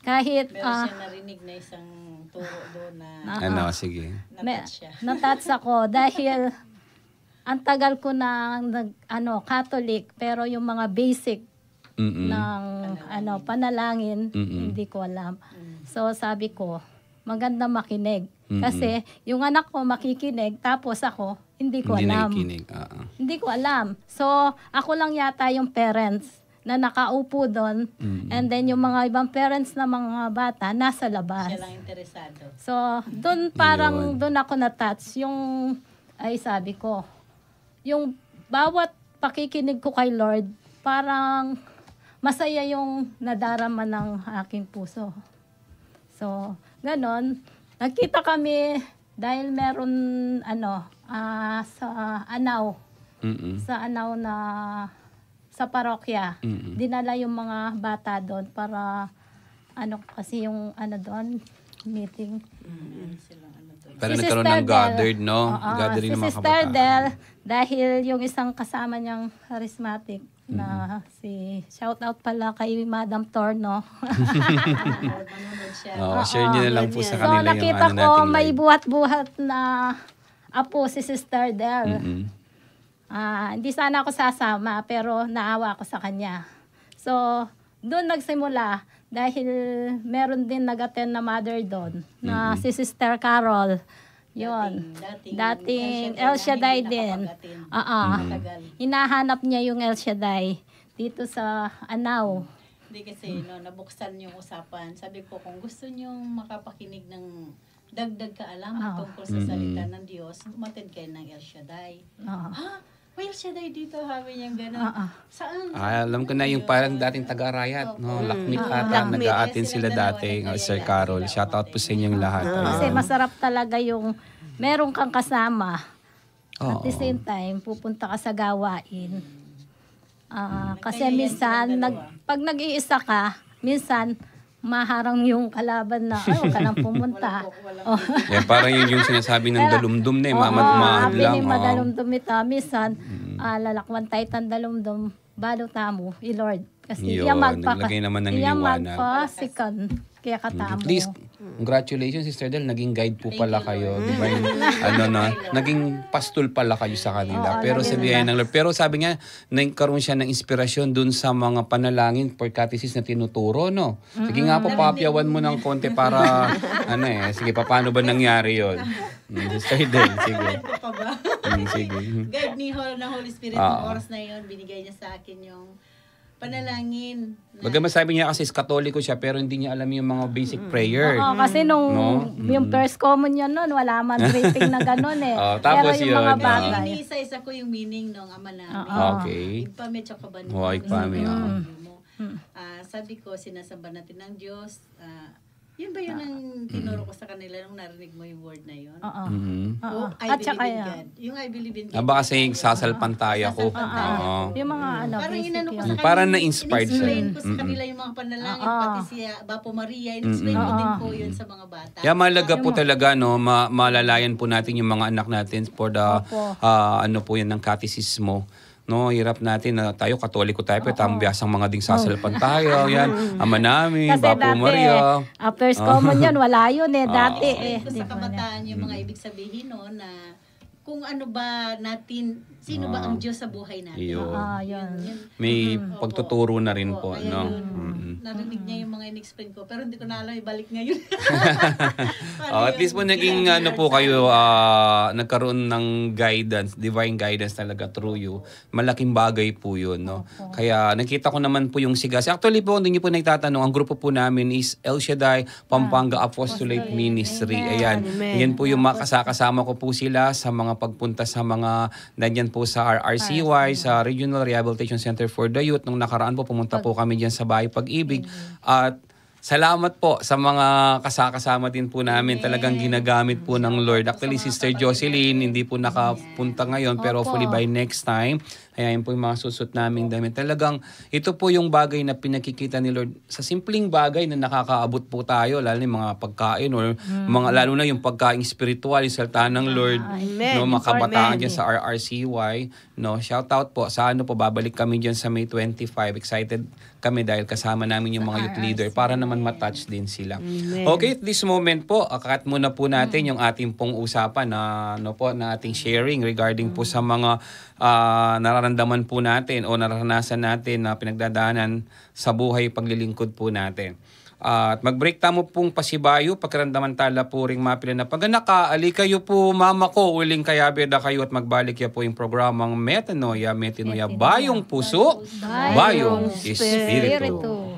kahit Meron siya narinig na isang turo doon na Sige. natouch siya. natouch ako dahil ang tagal ko na Catholic, pero yung mga basic ng panalangin, hindi ko alam. So sabi ko, maganda makinig. Kasi yung anak ko makikinig, tapos ako, hindi ko alam. Hindi ko alam. So ako lang yata yung parents na nakaupo doon, and then yung mga ibang parents na mga bata nasa labas. Siya lang interesado. So doon doon ako na-touch yung, sabi ko, yung bawat pakikinig ko kay Lord, parang masaya yung nadarama ng aking puso. So, ganon. Nagkita kami dahil meron sa Anao. Sa Anao na sa parokya. Dinala yung mga bata doon para kasi yung doon meeting. Pero Si nagkaroon Sister ng Del. gathered, no? Oo, Gathering ng mga Sister kabataan. Del, dahil yung isang kasama niyang charismatic na shout out pala kay Madam Torno. Manunod siya. Share niyo na lang po sa So kanila yung nakita ko nating may live. buhat-buhat na apo si Sister Del. Hindi sana ako sasama pero naawa ako sa kanya. So doon nagsimula dahil meron din nag-attend na mother doon na si Sister Carol. Yon. Dating El Shaddai din. Hinahanap niya yung El Shaddai dito sa Anao. Hindi kasi nabuksan yung usapan. Sabi ko, kung gusto nyong makapakinig ng dagdag kaalaman tungkol sa salita ng Diyos, umattend kayo ng El Shaddai. El Shaddai dito, sabi niya gano'n. Saan? Alam ko na yung parang dating taga-Arayat, no? Lakmit ata, nag-a-attend sila dati, Sir Carol. Shoutout po sa inyong lahat. Kasi masarap talaga yung meron kang kasama. At the same time, pupunta ka sa gawain. Kasi minsan, pag nag-iisa ka, minsan, maharang yung kalaban na, huwag ka nang pumunta. Parang yun yung sinasabi ng dalumdum na mamad lang. Madalumdum ito. Minsan, lalakwan tayo tan dalumdum, balo tamo, Lord. Kasi Yun, naglagay naman ng liwanag. magpasikan, kaya katamo. At least, congratulations, Sister Del. Naging guide po pala kayo. Di ba yung, naging pastol pala kayo sa kanila. Pero sabihin ng Lord. Pero sabi niya, nagkaroon siya ng inspirasyon dun sa mga panalangin for catechists na tinuturo, no? Sige nga po, papyawan mo ng konti para, sige, paano ba nangyari yun? Sister Del, sige. Sige. Guide ni Holy Spirit ng oras na yun, binigay niya sa akin yung panalangin. Bagaman sabi niya kasi katoliko siya pero hindi niya alam yung mga basic prayer. Kasi yung first communion nun, wala man briefing na gano'n eh. Tapos pero yung mga yun, bagay. Isa-isa ko yung meaning ng ama namin. Okay. Igpame tsaka ba Igpame, sabi ko, sinasamba natin ng Diyos. Yun ba yun ang tinuro ko sa kanila nung narinig mo yung word na yun? I believe in God. Yung I believe in God. Baka kasi sasalpantaya ko. Yung mga parang basic inano ko yun. sa kanila. Parang na-inspired siya. In-explain ko sa kanila yung mga panalangin, pati siya, Bapo Maria, in-explain ko din po yun sa mga bata. Kaya malaga po talaga, no, malalayan po natin yung mga anak natin for the, po yan ng catechismo. no, hirap natin na tayo Katoliko tayo, pero tamang mga ding sasalpan tayo. Yan, Ama namin, Kasi Bapo dati, Maria. first common yun, wala yun dati Ko di sa ba? kabataan yung mga ibig sabihin no na kung ano ba natin, sino ba ang Diyos sa buhay natin. Yun. Yun. May pagtuturo na rin Opo, po, kaya no? yun, narinig niya yung mga in-explain ko, pero hindi ko na alam, ibalik ngayon. At least po naging po kayo, nagkaroon ng guidance, divine guidance talaga through you. Malaking bagay po yun, no? Kaya nakita ko naman po yung sigas. Actually po, hindi niyo po nagtatanong, ang grupo po namin is El Shaddai Pampanga Apostolate Ministry. Ayan. Yan po yung kasama ko po sila sa mga pagpunta sa mga nandiyan po sa RRCY, sa Regional Rehabilitation Center for the Youth. Nung nakaraan po, pumunta po kami dyan sa Bahay Pag-ibig. At salamat po sa mga kasama din po namin. Talagang ginagamit po ng Lord. Actually, Sister Jocelyn, hindi po nakapunta ngayon, pero hopefully by next time, ayan po yung mga susot naming damit. Talagang ito po yung bagay na pinakikita ni Lord sa simpleng bagay na nakakaabot po tayo, lalo yung mga pagkain or mga, lalo na yung pagkain spiritual, yung salita ng Lord, no, makabataan dyan sa RRCY. No, shout out po sa po, babalik kami dyan sa May 25. Excited kami dahil kasama namin yung mga youth leader para naman matouch din sila. Okay, at this moment po, akat muna po natin yung ating pong usapan na ating sharing regarding po sa mga nararamdaman po natin o naranasan natin na pinagdadaanan sa buhay paglilingkod po natin. At mag-break tamo pong pasibayo, pagkaramdaman tala po ring mapila na pag-anaka, ali kayo po mama ko, uling kaya beda kayo at magbalik ya po yung programang Metanoia, Bayong Puso, Bayong Espiritu.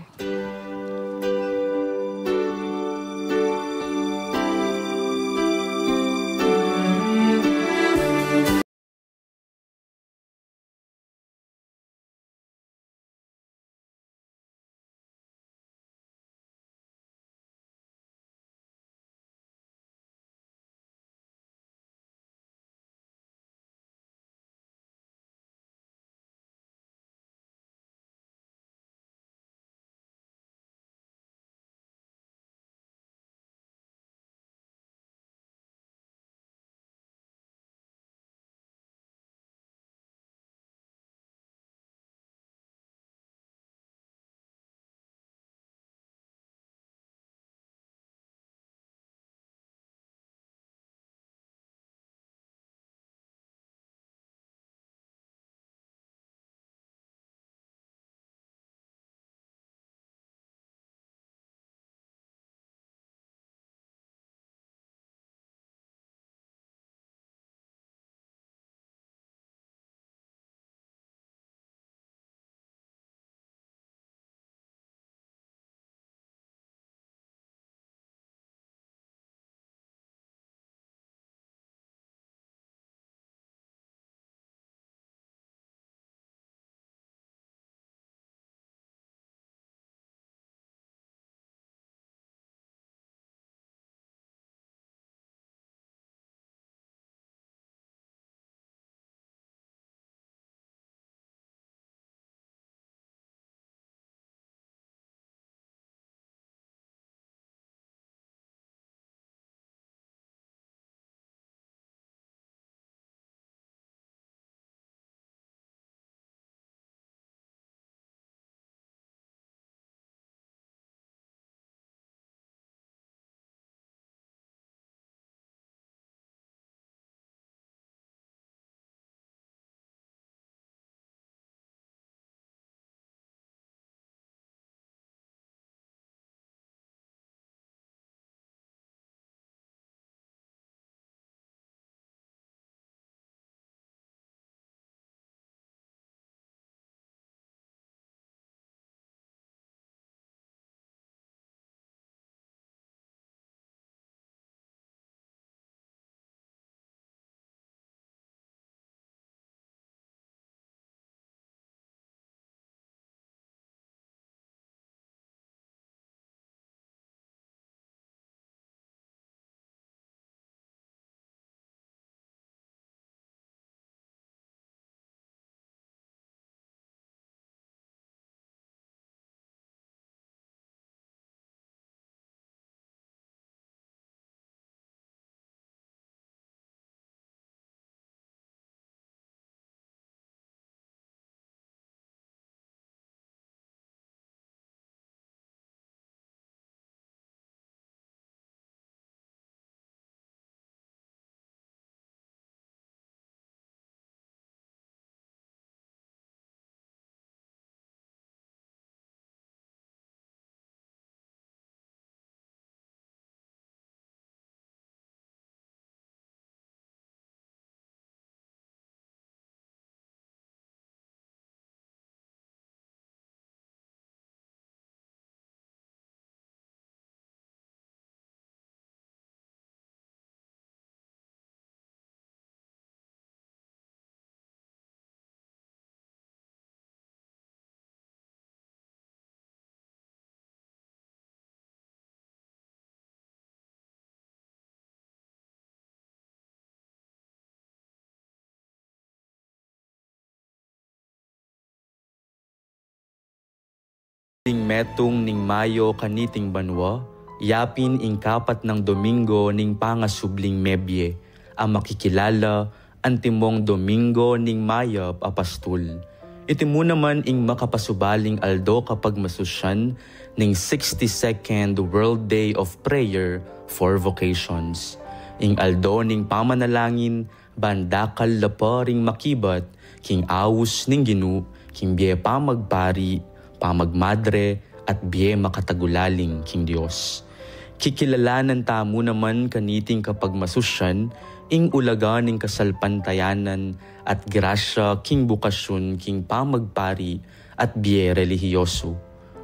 Ing metong ning Mayo kaniting banwa, yapin ing kapat ng Domingo ning pangasubling mebye, ang makikilala antimong Domingo ning Mayap apastol. Iti mo naman ing makapasubaling aldo kapag masusyan ning 62nd World Day of Prayer for Vocations. Ing aldo ning pamanalangin, bandakal lapa ring makibat, king awus ning Ginu, king biye pamagpari, pamagmadre, at biye makatagulaling king Dios. Kikilalanan tamo naman kaniting kapag masusyan, ing ulaga ning kasalpantayanan at grasya king bukasyon king pamagpari at biye relihiyoso.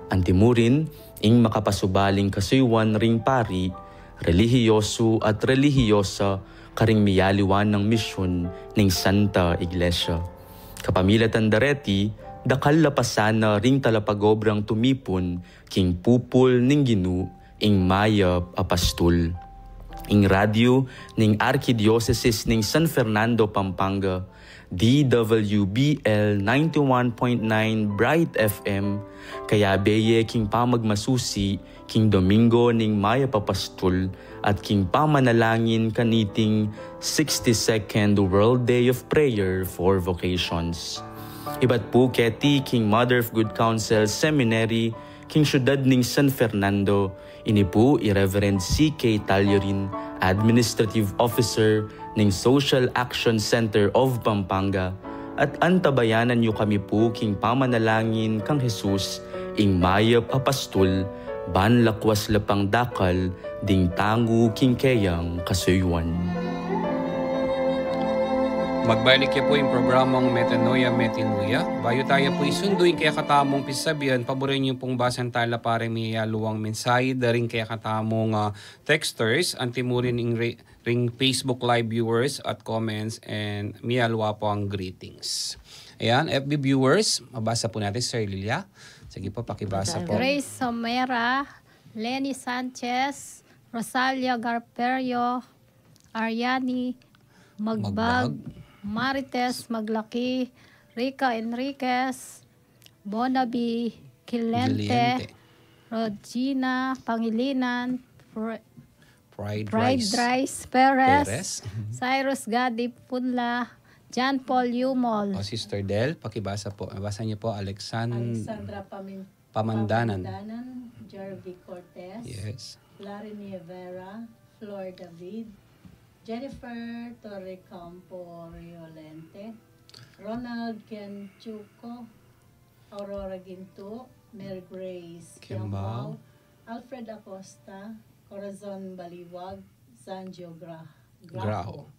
Antimurin, ing makapasubaling kasuywan ring pari, relihiyoso at relihiyosa karing miyaliwan ng misyon ning Santa Iglesia. Kapamilya tandareti, dakal lapasana ring talapagobrang tumipon king pupul ning Ginu ing Mayap apastol. Ing radyo ning Archdiocese ning San Fernando, Pampanga, DWBL 91.9 Bright FM, kaya beye king pamagmasusi, king Domingo ning Mayap apastol, at king pamanalangin kaniting 62nd World Day of Prayer for Vocations. Ibat po keti king Mother of Good Counsel Seminary, king syudad ning San Fernando, ini po i-Reverend C.K. Tallerin, Administrative Officer ning Social Action Center of Pampanga, at antabayanan nyo kami po king pamanalangin kang Jesus ing Mayap apastol, ban lakwas lapang dakal, ding tangu king kayang kasuywan. Magbalik niya po yung programang Metanoia Metinuia. Bayo tayo po isunduin kaya katamong pisabihan, paborin niyo pong basan tala para may luwang mensahe, daring kaya katamong texters, antimurin ring Facebook Live viewers at comments, and miyalwa po ang greetings. Ayan, FB viewers, mabasa po natin, Sir Lilia. Sige po, pakibasa po. Grace Somera, Lenny Sanchez, Rosalia Garperio, Ariani Magbag, Marites Maglaki, Rica Enriquez, Bonabi Kilente, Regina Pangilinan, Pride Rice Perez, Cyrus Gadi Punla, John Paul Yumol. O, Sister Del, pakibasa po. Basa niyo po, Alexandra Pamandanan. Jervy Cortez. Yes. Larry Nievera, Flor David, Jennifer Torrecampo Riolente, Ronald Kenchuco, Aurora Ginto, Mary Grace Kiambao, Alfred Acosta, Corazon Baliwag, Sanjo Graho.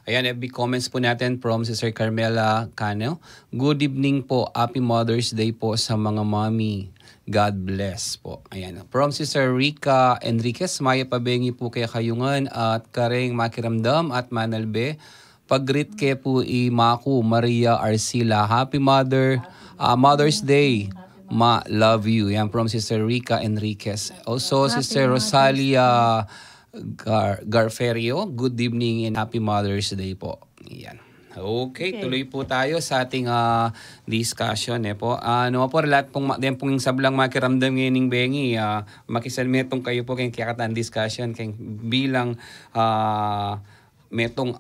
Ayan, FB comments po natin from Sister Carmela Cano. Good evening po. Happy Mother's Day po sa mga mommy. God bless po. Ayan. From Sister Rica Enriquez, Maya pabengi po kay Kayungan at Kareng Makiramdam at Manalbe. Pag-greet kay po Maku Maria Arcila. Happy Mother's Day. Ma, love you. Yan from Sister Rica Enriquez. Also, Sister Rosalia Garferio, good evening and happy Mother's Day po. Yan. Okay, tuloy po tayo sa ating discussion po. Ano po lahat pong yung sablang makiramdam ngayon bengi, makisalmetong kayo po kayong kiyakatan discussion kayong bilang metong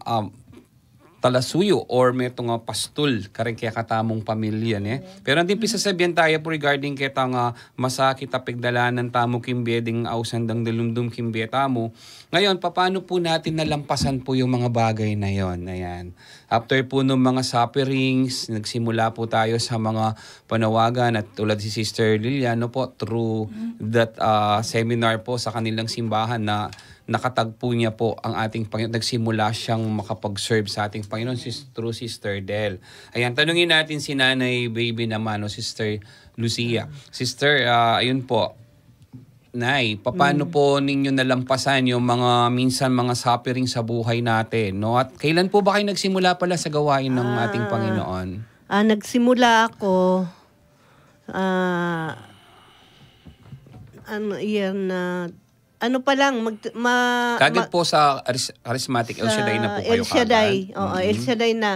talasuyo or metong pastul kareng kaya katamong pamilya ne. Pero hindi pisasabihan tayo po regarding ketang masakit apigdalanan tamo kimbeding ausandang dalumdum kimbeta mo. Ngayon, paano po natin nalampasan po yung mga bagay na yon? Ayan. After po ng mga sufferings, nagsimula po tayo sa mga panawagan at tulad si Sister Liliano po through that seminar po sa kanilang simbahan na nakatagpo niya po ang ating Panginoon. Nagsimula siyang makapag-serve sa ating Panginoon through Sister Del. Ayan, tanungin natin si Nanay Baby naman, o Sister Lucia. Sister, ayun po, Nay, paano po ninyo nalampasan yung mga minsan mga suffering sa buhay natin? No? At kailan po ba kayo nagsimula pala sa gawain ng ating Panginoon? Nagsimula ako, ano pa lang, kagad po sa charismatic El Shaddai na po kayo El Shaddai, kagad? El Shaddai na.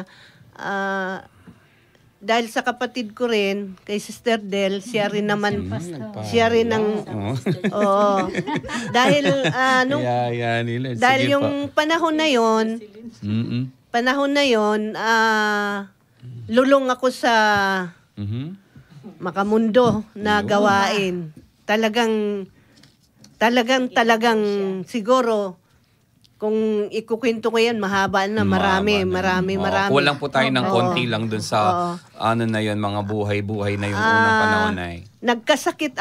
dahil sa kapatid ko rin, kay Sister Del, siya rin naman, nagpa- siya rin ang, oo. Dahil, Kaya nila. dahil Sige yung panahon na yon, Mm-mm. lulong ako sa Mhm. makamundo na gawain. Talagang siguro, kung ikukwento ko yan, mahaba na, marami. Kulang po tayo ng Oo. konti lang dun sa ano na yun, mga buhay-buhay na yung unang panahon ay. Nagkasakit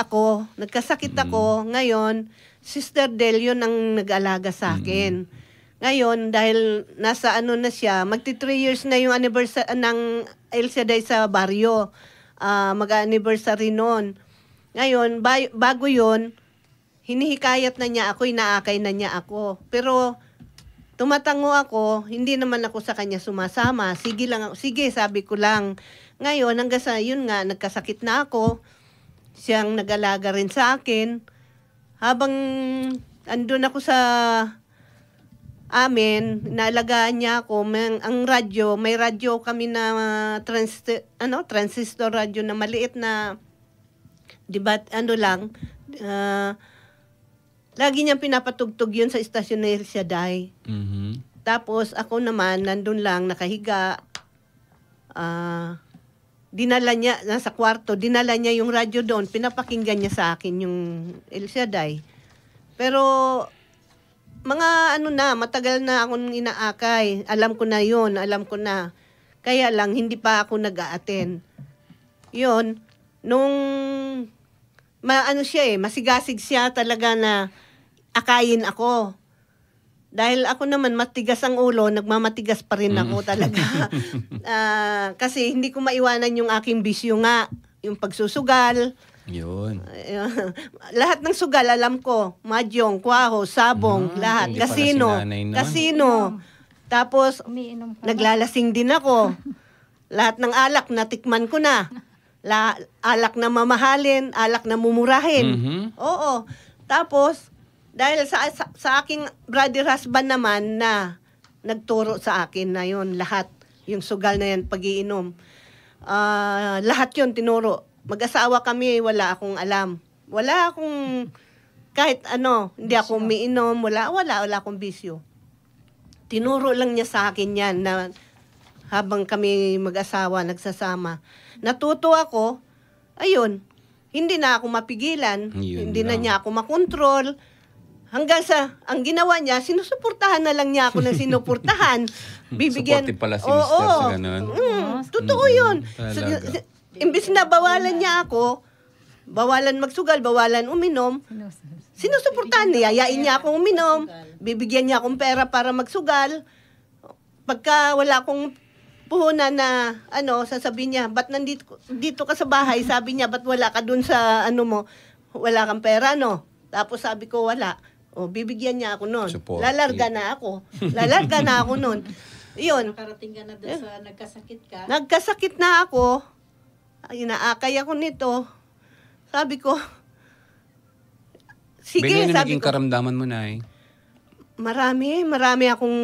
ako. Ngayon, Sister Del yun ang nag-alaga sa akin. Ngayon, dahil nasa ano na siya, magti 3 years na yung anniversary ng El Shaddai sa baryo. Mag-anniversary noon. Ngayon, bago yun, hinihikayat na niya ako, inaakay na niya ako. Pero, tumatango ako, hindi naman ako sa kanya sumasama. Sige lang, sige, sabi ko lang. Ngayon, hanggang sa yun nga, nagkasakit na ako. Siyang nag-alaga rin sa akin. Habang andun ako sa amin, naalagaan niya ako. Ang radyo, may radyo kami na transistor radyo na maliit na lagi niyang pinapatugtog yun sa istasyon na El Shaddai. Mhm. Tapos ako naman, nandun lang, nakahiga. Dinala niya, nasa kwarto, dinala niya yung radyo doon, pinapakinggan niya sa akin yung El Shaddai. Pero, matagal na akong inaakay. Alam ko na yun, alam ko na. Kaya lang, hindi pa ako nag-a-attend. Yun, nung, masigasig siya talaga na akayin ako. Dahil ako naman matigas ang ulo, nagmamatigas pa rin ako talaga. Kasi hindi ko maiwanan yung aking bisyo nga, yung pagsusugal. Yun. Lahat ng sugal alam ko, mahjong, kwaho, sabong, lahat. hindi pala Kasino, si nanay nun. kasino. Tapos Umiinom ka. naglalasing din ako. Lahat ng alak natikman ko na. Alak na mamahalin, alak na mumurahin. Mhm. Oo. Tapos, dahil sa aking brother husband naman na nagturo sa akin na yun, lahat, yung sugal na yan, pag-iinom. Lahat yun tinuro. Mag-asawa kami, wala akong alam. Wala akong, kahit ano, hindi ako umiinom, wala akong bisyo. Tinuro lang niya sa akin yan na habang kami mag-asawa, nagsasama. Natuto ako, ayun, hindi na ako mapigilan, Yun hindi na lang. niya ako makontrol. Hanggang sa, ang ginawa niya, sinusuportahan na lang niya ako ng sinuportahan. Bibigyan. Supportive pala si Oo, Mister sa ganun. Totoo yun. Talaga. Imbis na bawalan niya ako, bawalan magsugal, bawalan uminom, sinusuportahan niya, yayain niya akong uminom, bibigyan niya akong pera para magsugal. Pagka wala akong puhunan na, sasabihin niya, ba't dito ka sa bahay? Sabi niya, ba't wala ka dun sa, wala kang pera, no? Tapos sabi ko, wala. O, bibigyan niya ako nun. Support. Lalarga na ako nun. Yun. Nakarating ka na doon sa nagkasakit ka. Nagkasakit na ako. Inaakay ako nito. Sabi ko, sige, Bigyan yung sabi naging ko. karamdaman mo na eh. Marami akong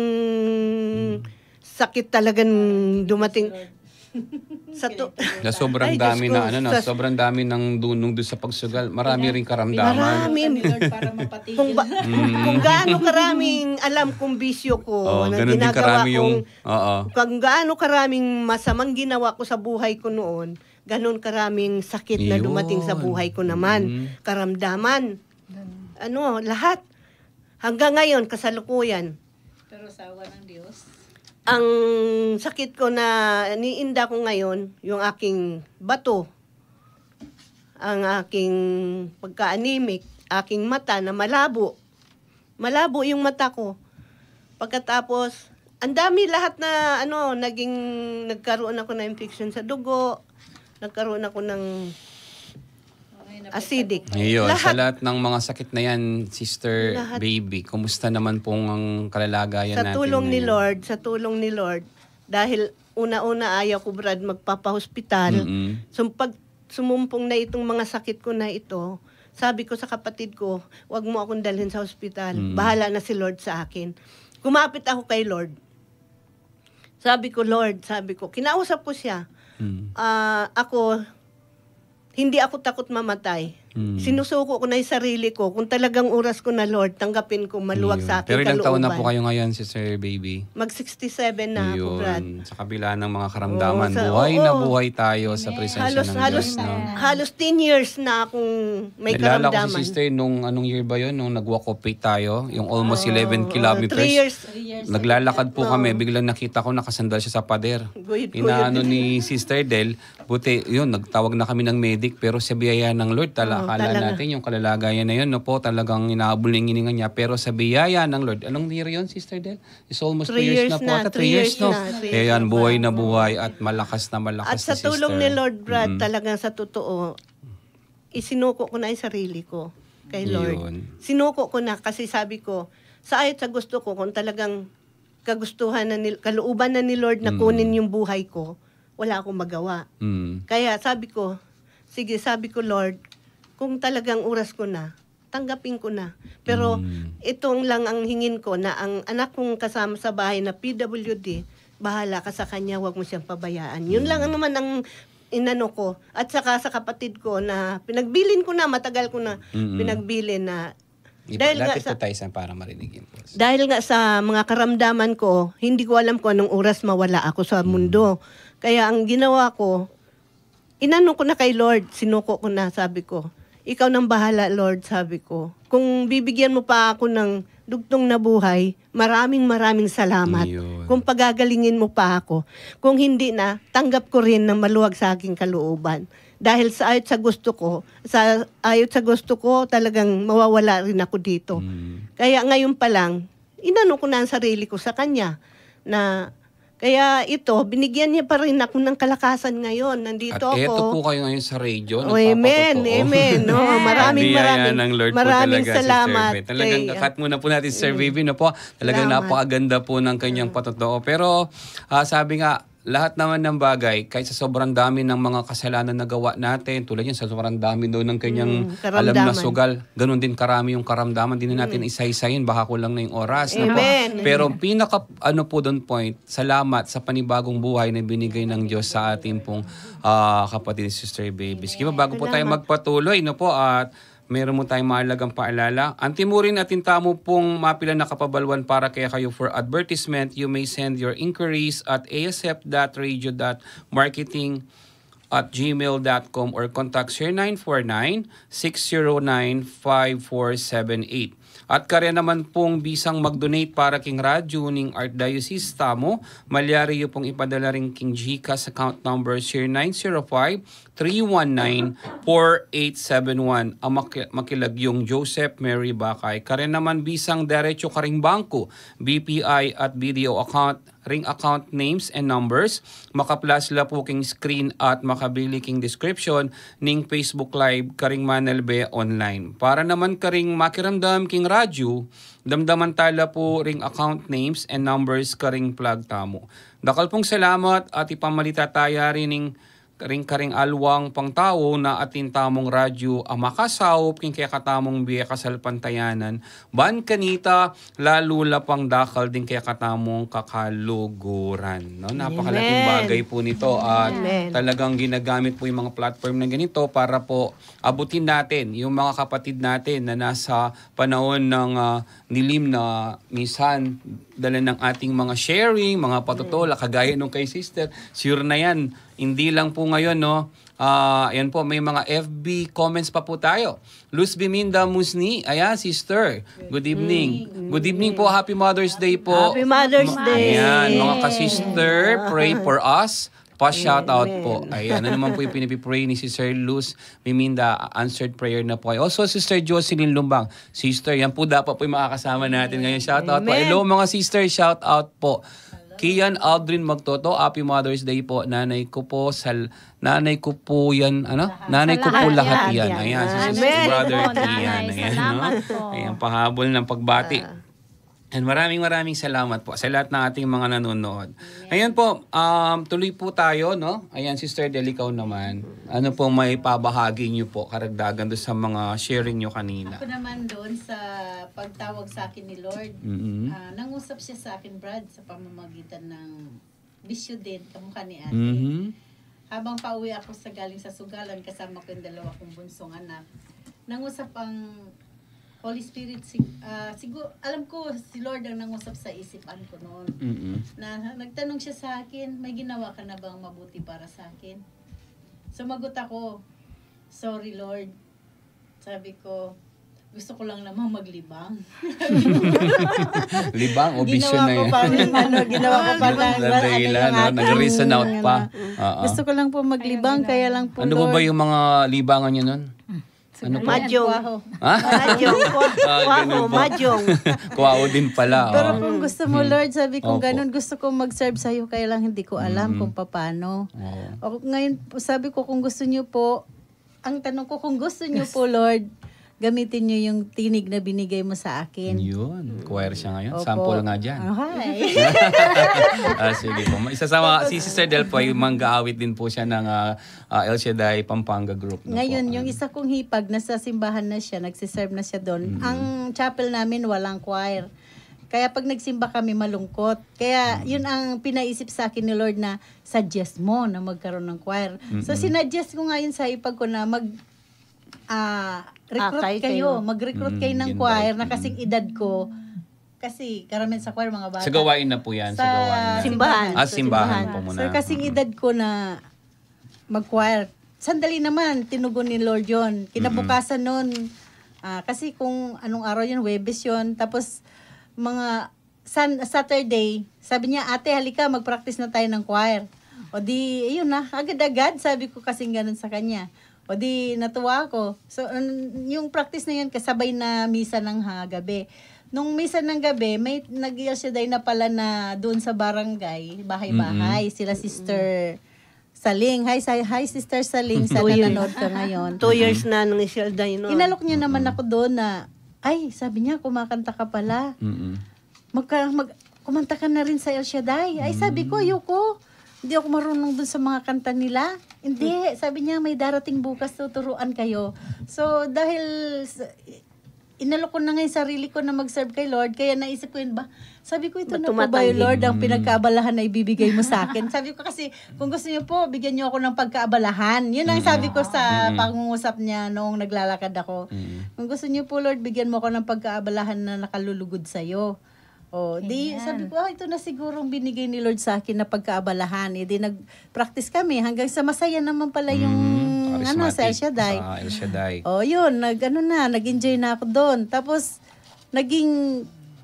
sakit talagang dumating. Na sobrang Ay, dami Diyos ko, na sobrang dami ng dunong doon sa pagsugal. Marami ring karamdaman. Marami. Lord, para mapatigil. Kung gaano karaming alam kong bisyo ko, Oh, na ganun din ginagawa karami yung kung gaano karaming masamang ginawa ko sa buhay ko noon, ganun karaming sakit na Yun. dumating sa buhay ko naman. Karamdaman. Lahat. Hanggang ngayon, kasalukuyan. Pero sa awa ng Diyos, Ang sakit ko na niinda ko ngayon, yung aking bato, ang aking pagka-anemic, aking mata na malabo. Malabo yung mata ko. Pagkatapos, ang dami lahat na nagkaroon ako ng infection sa dugo, nagkaroon ako ng acidic. Ngayon, sa lahat ng mga sakit na yan, Sister Lahat. Baby, kumusta naman pong ang kalalagayan Sa natin tulong ni ngayon? Lord, dahil una-una ayaw ko, Brad, magpapahospital. Mm-mm. So, pag sumumpong na itong mga sakit ko na ito, sabi ko sa kapatid ko, wag mo akong dalhin sa hospital. Bahala na si Lord sa akin. Kumapit ako kay Lord. Sabi ko, kinausap ko siya. ako, hindi ako takot mamatay. Sinusuko ko na yung sarili ko. Kung talagang oras ko na, Lord, tanggapin ko maluwag sa akin Pero ilang taon na kalooban. po kayo ngayon, Sister Baby? Mag-67 na ako, Brad. Sa kabila ng mga karamdaman, Oo, buhay na oo. buhay tayo sa presensya ng Diyos. No? Halos 10 years na akong may Nalala ko karamdaman. si Sister, nung anong year ba yun? Nung nag-walk of faith tayo, yung almost 11 kilometers. 3 years. Naglalakad po kami, biglang nakita ko nakasandal siya sa pader. Guyod. Inaano ni Sister Del, buti yun, nagtawag na kami ng medic, pero sa biyaya ng Lord, akala talaga. natin yung kalalagayan na yun, no po, talagang inaabol ng hininga niya. Pero sa biyaya ng Lord, anong year yun, Sister Del? It's almost 3 years na po. 3 years, no? Kaya yan, buhay na buhay at malakas na malakas At sa si Sister. tulong ni Lord, Brad, talagang sa totoo, isinuko ko na yung sarili ko kay Lord. Yun. Sinuko ko na kasi sabi ko, sa ayot sa gusto ko, kung talagang kagustuhan na kalooban na ni Lord na kunin yung buhay ko, wala akong magawa. Kaya sabi ko, sige, sabi ko, Lord, kung talagang oras ko na, tanggapin ko na. Pero itong lang ang hingin ko na ang anak kong kasama sa bahay na PWD, bahala ka sa kanya, wag mo siyang pabayaan. Yun lang naman ang inano ko. At saka sa kapatid ko na pinagbilin ko na, matagal ko na pinagbilin na dahil nga sa, para marinig yun. dahil nga sa mga karamdaman ko, hindi ko alam kung anong oras mawala ako sa mundo. Kaya ang ginawa ko, inano ko na kay Lord, sinuko ko na, sabi ko, ikaw nang bahala, Lord, sabi ko. Kung bibigyan mo pa ako ng dugtong na buhay, maraming salamat. Yun. Kung pagagalingin mo pa ako. Kung hindi na, tanggap ko rin na maluwag sa aking kalooban. Dahil sa ayot sa gusto ko, talagang mawawala rin ako dito. Kaya ngayon pa lang, inano ko na ang sarili ko sa kanya na kaya ito, binigyan niya pa rin ako ng kalakasan ngayon. Nandito At ako. eto po kayo ngayon sa radio. Amen, amen. No, maraming salamat. Talagang kakat muna po natin, Sir Baby. No po? Talagang napakaganda po ng kanyang patotoo. Pero sabi nga, lahat naman ng bagay, kahit sa sobrang dami ng mga kasalanan na gawa natin, tulad yan, sa sobrang dami daw ng kanyang alam na sugal, ganun din karami yung karamdaman, din na natin isa-isayin, baka kulang na yung oras. Na po. Pero pinaka, po doon point, salamat sa panibagong buhay na binigay ng Diyos sa ating pong kapatid, Sister Baby. Sige, bago po tayo magpatuloy, no po, at meron mo tayong mahalagang paalala. Antimurin at tamo pong mapila na kapabalwan para kaya kayo for advertisement. You may send your inquiries at asf.radio.marketing@gmail.com or contact 0949-609-5478. At kaya naman pong bisang mag-donate para king radyo ning Archdiocese Tamo, malyari yung pong ipadala ring king GCash account number 0905-319-4871. Ang makilagyong Joseph Mary Bakay. Kaya naman bisang diretso karing bangko, BPI at BDO account, ring account names and numbers, makaplas la po king screen at makabili king description ning Facebook Live karing Manalbe online. Para naman karing makiramdam king radyo, damdaman tala po ring account names and numbers karing plug tamo. Dakal pong salamat at ipamalita taya rin ning karing alwang pangtao na atin tamong radyo ang makasawop king kaya katamong biya kasalpantayanan ban kanita lalo lapang dakal din kaya katamong kakaluguran, no? Napakalaking bagay po nito at talagang ginagamit po yung mga platform na ganito para po abutin natin yung mga kapatid natin na nasa panahon ng nilim na minsan dala ng ating mga sharing, mga patutola, kagaya nung kay Sister, sure na yan. Hindi lang po ngayon, no? Ayan po, may mga FB comments pa po tayo. Luz Biminda Musni, ayan, Sister. Good evening. Good evening po, Happy Mother's Day po. Happy Mother's Day. Ayan, mga ka-sister, pray for us. Pa-shoutout po. Ayan, ano naman po yung pinipipray ni Sister Luz Biminda, answered prayer na po. Also, Sister Jocelyn Lumbang. Sister, yan po dapat po yung makakasama natin ngayon. Shoutout po. Hello mga sister, shoutout po. Kian Aldrin Magtoto, Happy Mother's Day po. Nanay ko po yan, ano? Nanay ko po lahat yan. Ayan, si Sister Brother Kian. Ayan, no? Ayan, pahabol ng pagbati. And maraming salamat po sa lahat ng ating mga nanonood. Ayan po, tuloy po tayo, no? Ayan, Sister Del, ikaw naman. Ano po may pabahagi niyo po, karagdagan doon sa mga sharing niyo kanina? Ako naman doon sa pagtawag sa akin ni Lord, nangusap siya sa akin, Brad, sa pamamagitan ng bisyo din, kamukha ni ate. habang pauwi ako sa galing sa sugalan, kasama ko yung dalawa kong bunsong anak, nangusap ang Holy Spirit, siguro, alam ko si Lord ang nangusap sa isipan ko noon. Na nagtanong siya sa akin, may ginawa ka na bang mabuti para sa akin? Sumagot ako, sorry Lord. Sabi ko, gusto ko lang naman maglibang. Libang o vision na yan. Ginawa ko pa lang. Nag-reason out pa. Gusto ko lang po maglibang, kaya lang po Ano Lord. ba yung mga libangan nyo nun? Ano po? Madyong. Ha? Madyong. Ganun po. Madyong. Kuwao din pala. Pero kung gusto mo, Lord, sabi ko Opo. ganun, gusto kong mag-serve sa'yo, kaya lang hindi ko alam kung paano. O, ngayon, sabi ko kung gusto niyo po, ang tanong ko kung gusto niyo po, Lord, gamitin niyo yung tinig na binigay mo sa akin. Yun. Choir siya ngayon. Opo. Sample nga dyan. Hi. Sige po. Isasama, si Sister Del po, yung manggaawit din po siya ng El Shaddai Pampanga Group. Ngayon, yung isa kong hipag, nasa simbahan na siya, nagsiserve na siya doon. Ang chapel namin, walang choir. Kaya pag nagsimba kami, malungkot. Kaya yun ang pinaisip sa akin ni Lord na suggest mo na magkaroon ng choir. So sinuggest ko ngayon sa hipag ko na recruit kayo. Mag-recruit kayo ng choir na kasing edad ko. Kasi karamihan sa choir, mga bata. Sa gawain na po yan. Sa gawain na. Simbahan. Simbahan po muna. So kasing edad ko na mag-choir. Sandali naman, tinugon ni Lord yun. Kinabukasan nun, kasi kung anong araw yun, Webes yun. Tapos, mga Saturday, sabi niya, ate, halika, mag-practice na tayo ng choir. O di, ayun na, agad-agad, sabi ko kasing ganun sa kanya. O di, natuwa ako. So, yung practice na yun, kasabay na misa ng gabi. Nung misa ng gabi, may nag-yesterday na pala na doon sa barangay, bahay-bahay, sila Sister Saling. Hi Sister Saling, sana nanood ka ngayon. 2 years na nung Iselda yun. Inalok niya naman ako doon na, ay, sabi niya, kumakanta ka pala. Kumanta ka na rin sa El Shaddai. Ay, sabi ko, ayoko. Hindi ako marunong dun sa mga kanta nila. Hindi, sabi niya, may darating bukas, tuturuan kayo. So, dahil inalok ko na ngayon sarili ko na mag-serve kay Lord, kaya naisip ko yun ba, sabi ko, ito na po ba yung Lord, ang pinagkaabalahan na ibibigay mo sa akin? Sabi ko kasi, kung gusto niyo po, bigyan niyo ako ng pagkaabalahan. Yun ang sabi ko sa pangungusap niya noong naglalakad ako. Kung gusto niyo po, Lord, bigyan mo ako ng pagkaabalahan na nakalulugod sa'yo. O, di, sabi ko, ito na sigurong binigay ni Lord sa akin na pagkaabalahan. E, di, nag-practice kami hanggang sa masaya naman pala yung sa El Shaddai. Sa El Shaddai. O, yun, nag-enjoy na ako doon. Tapos,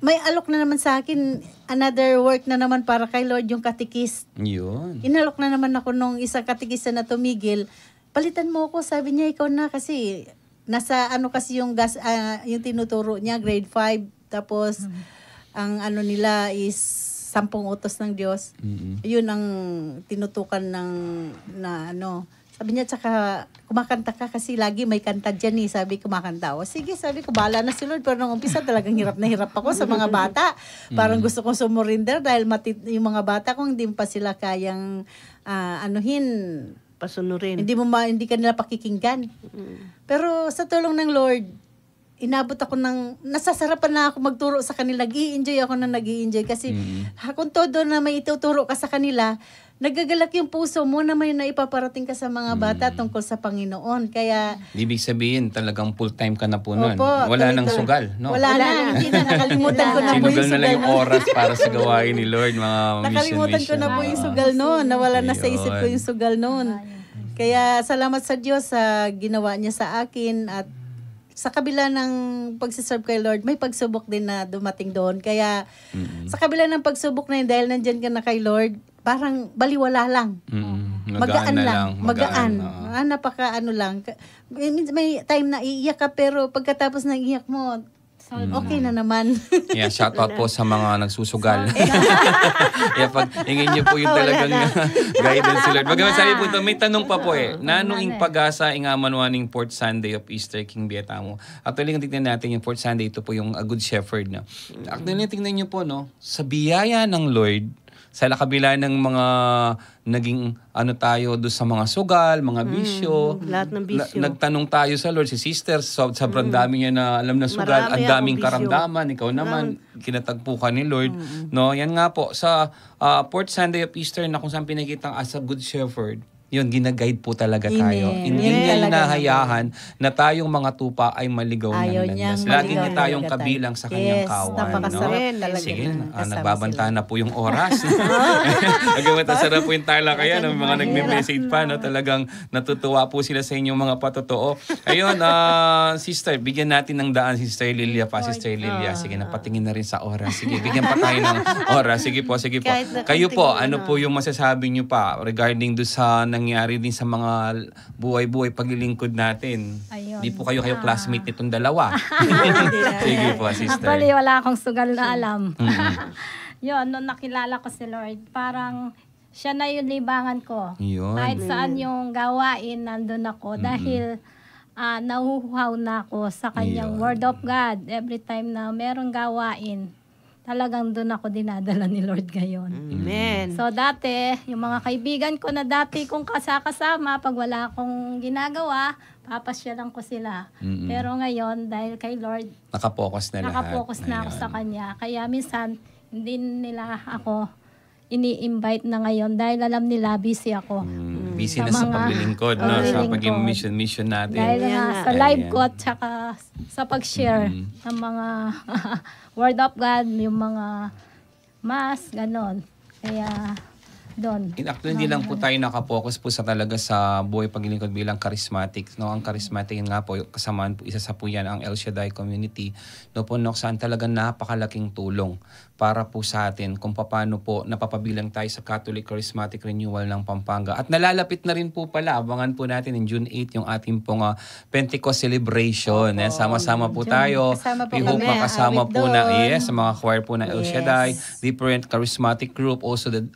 may alok na naman sa akin, another work na naman para kay Lord, yung katikist. Yun. Inalok na naman ako nung isang katikista na tumigil. Palitan mo ako, sabi niya, ikaw na kasi, nasa kasi yung yung tinuturo niya, grade 5. Tapos, ang nila is 10 utos ng Diyos. Yun ang tinutukan sabi niya, tsaka kumakanta ka kasi lagi may kanta dyan eh. Sabi, kumakanta. O sige, sabi ko, bahala na si Lord. Pero nung umpisa talagang hirap na hirap ako sa mga bata. Parang gusto kong sumurinder dahil yung mga bata kung hindi pa sila kayang pasunurin. Hindi ka nila pakikinggan. Pero sa tulong ng Lord, inabot ako nasasarapan na ako magturo sa kanila. Nag-i-enjoy ako na nag-i-enjoy kasi kung todo na may ituturo ka sa kanila, nagagalak yung puso mo na may naipaparating ka sa mga bata tungkol sa Panginoon. Kaya, ibig sabihin, talagang full-time ka na po nun. Opo, Wala nang sugal, no? Wala na. Hindi na. Nakalimutan ko na po yung Sinugal na lang sugal yung nun. oras para sa gawain ni Lord, mga Nakalimutan ko na po yung sugal noon. Nawala na sa isip ko yung sugal noon. Kaya salamat sa Diyos sa ginawa niya sa akin at sa kabila ng pagsiserve kay Lord, may pagsubok din na dumating doon. Kaya sa kabila ng pagsubok na yun, dahil nandyan ka na kay Lord, parang baliwala lang. Magaan lang. Magaan. Napaka lang. May time na iiyak ka, pero pagkatapos ng iyak mo, okay na naman. Yeah, shout out po sa mga nagsusugal. Pag hingin niyo po yung talagang guidance si Lord. Bagaman sabi po ito, may tanong pa po Nanong pag-asa ingamanuaning Fourth Sunday of Easter King Bietamo. Actually, tingnan natin yung Fourth Sunday, ito po yung Good Shepherd na. Actually, tingnan niyo po, no, sa biyaya ng Lord, sa kabila ng mga naging tayo doon sa mga sugal, mga bisyo. Lahat ng bisyo. Nagtanong tayo sa Lord, si Sister, sobrang dami niya na alam na sugal, ang daming karamdaman, ikaw naman, kinatagpo ka ni Lord. No, yan nga po, sa Fourth Sunday of Easter na kung saan pinakitang as a Good Shepherd, yun, ginaguide po talaga tayo. Amen. Hindi Yun niya talaga inahayahan na tayong mga tupa ay maligaw Ayaw ng niyang landas. Lagi niya maligaw tayong talaga kabilang sa kanyang Yes, kawan. napakasarap No? talaga Sige, na kasama nagbabanta sila. na po yung oras. Agamat sarap po yung tala kaya ng mga nagme-message pa. No? Talagang natutuwa po sila sa inyong mga patotoo. Ayun, sister, bigyan natin ng daan, Sister Lilia pa. Sister Lilia, sige, napatingin na rin sa oras. Sige, bigyan pa tayo ng oras. Sige po, sige po. Kahit na Kayo po, konting ano po yung masasabi nyo pa regarding do sa nangyari din sa mga buhay-buhay paglilingkod natin? Ayun. Di po kayo classmate nitong dalawa. Sige po, sister. Actually, wala akong sugal na alam. Mhm. Yun, nung nakilala ko si Lord, parang siya na yung libangan ko. Yun. Kahit saan yung gawain, nandun ako. Dahil nahuhuhaw na ako sa kanyang Yun. Word of God. Every time na merong gawain, talagang doon ako dinadala ni Lord ngayon. Amen. So dati, yung mga kaibigan ko na dati kong kasama, pag wala akong ginagawa, papasyalan ko sila. Mm-mm. Pero ngayon, dahil kay Lord, Nakapokus na lahat. nakapokus na ako Ayan. sa Kanya. Kaya minsan, hindi nila ako ini-invite na ngayon dahil alam nila busy ako. Busy Sa na sa mga paglilingkod, no? Sa paglilingkod. paging mission natin. Dahil Ayan nga nga. sa live Ayan. ko at saka sa pag-share ng mga Word of God, yung mga mass, ganon. Kaya doon. Actually, hindi lang po tayo nakapokus po sa talaga sa buhay paglilingkod bilang charismatic. No, ang charismatic nga po, kasamaan po, isa sa po yan ang El Shaddai community. No po, no, saan talaga napakalaking tulong para po sa atin kung paano po napapabilang tayo sa Catholic Charismatic Renewal ng Pampanga. At nalalapit na rin po pala, abangan po natin in June 8 yung ating pong Pentecost celebration. Sama-sama po tayo. Kasama po We hope kami. makasama Awit po na, doon. yes, sa mga choir po ng El Yes. Shaddai, different charismatic group, also the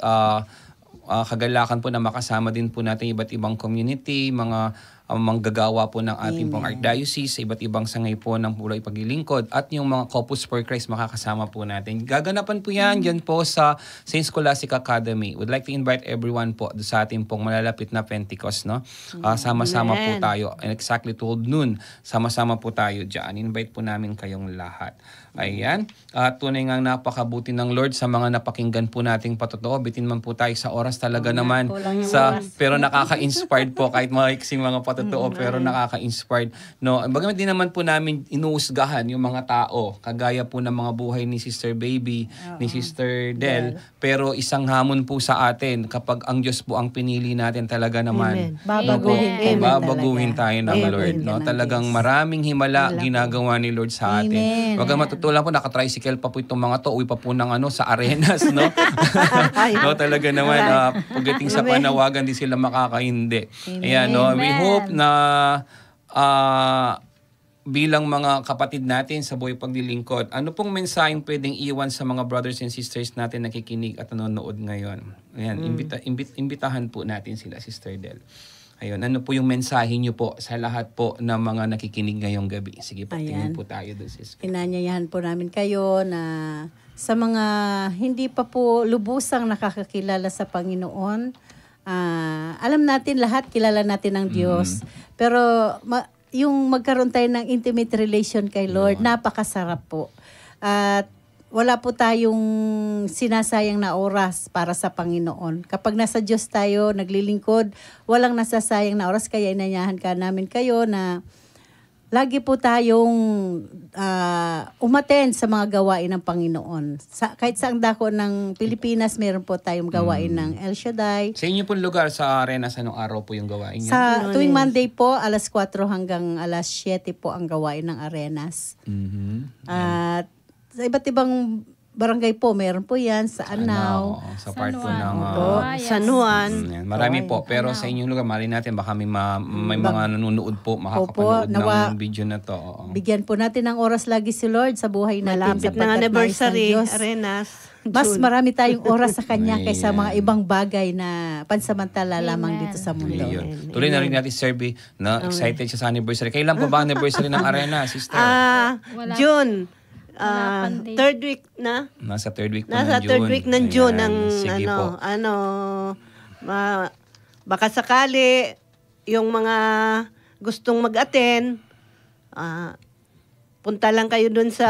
kagalakan po na makasama din po natin iba't ibang community, mga manggagawa po ng ating pong archdiocese sa iba't ibang sangay po ng pulay paglilingkod at yung mga Corpus for Christ makakasama po natin. Gaganapan po yan dyan po sa St. Scholastic Academy. Would like to invite everyone po sa ating pong malalapit na Pentecost. No? Sama-sama po Amen. tayo. And exactly 12 noon, sama-sama po tayo dyan. Invite po namin kayong lahat. Ayan. Tunay nga napakabuti ng Lord sa mga napakinggan po nating patotoo. Bitin man po tayo sa oras talaga naman. kulang yung Sa, pero nakaka-inspired po kahit maiksing mga patotoo pero nakaka-inspired. No, bagamat din naman po namin inuusgahan yung mga tao. Kagaya po ng mga buhay ni Sister Baby, ni Sister Del. Pero isang hamon po sa atin kapag ang Diyos po ang pinili natin talaga naman. Amen. Babaguhin Amen. kami Babaguhin talaga. tayo ng Amen. Lord. No? Amen. Talagang maraming himala ginagawa ni Lord sa atin. Amen. Bagamat totoo lang po, nakatricycle pa po itong mga to. Uwi pa po ng sa arenas. No? No, talaga naman, pagdating sa panawagan, di sila makakahindi. Ayan, no? We Amen. hope na bilang mga kapatid natin sa buhay paglilingkod, ano pong mensaheng pwedeng iwan sa mga brothers and sisters natin nakikinig at nanonood ngayon? Ayan, imbitahan po natin sila, Sister Del. Ayun, ano po yung mensahe niyo po sa lahat po ng mga nakikinig ngayong gabi? Sige po, tingin Ayan. po tayo doon, Sis. Inanyayahan po namin kayo na sa mga hindi pa po lubusang nakakakilala sa Panginoon, alam natin lahat, kilala natin ang Diyos. Pero yung magkaroon tayo ng intimate relation kay Lord, napakasarap po. At wala po tayong sinasayang na oras para sa Panginoon. Kapag nasa Diyos tayo, naglilingkod, walang nasasayang na oras. Kaya inanyahan ka namin kayo na lagi po tayong umattend sa mga gawain ng Panginoon. Kahit saang dako ng Pilipinas, meron po tayong gawain ng El Shaddai. Sa inyo pong lugar sa Arenas, anong araw po yung gawain niyo? Sa tuwing Monday po, alas 4 hanggang alas 7 po ang gawain ng Arenas. At sa iba't ibang barangay po, meron po yan sa Anao. Sa part po Juan. ng... San Juan. yan. Marami po. Pero sa inyong lugar, mali natin, baka may mga nanonood po, makakapanood nawa- ng video na to. Oo. Bigyan po natin ng oras lagi si Lord sa buhay natin. Malapit sapagkat ng nais anniversary, ng Diyos. Arenas. Mas June. marami tayong oras sa Kanya kaysa mga Ayan. ibang bagay na pansamantala lamang dito sa mundo. Ayun. Tuloy na rin natin, Sir B, na excited siya sa anniversary. Kailan po ba ang anniversary ng Arena, Sister? Wala. June. Wala pang date. Third week na. Nasa third week po Nasa ng June. third week ng June Ayan. ang Sige po. baka sakali yung mga gustong mag-attend, punta lang kayo dun sa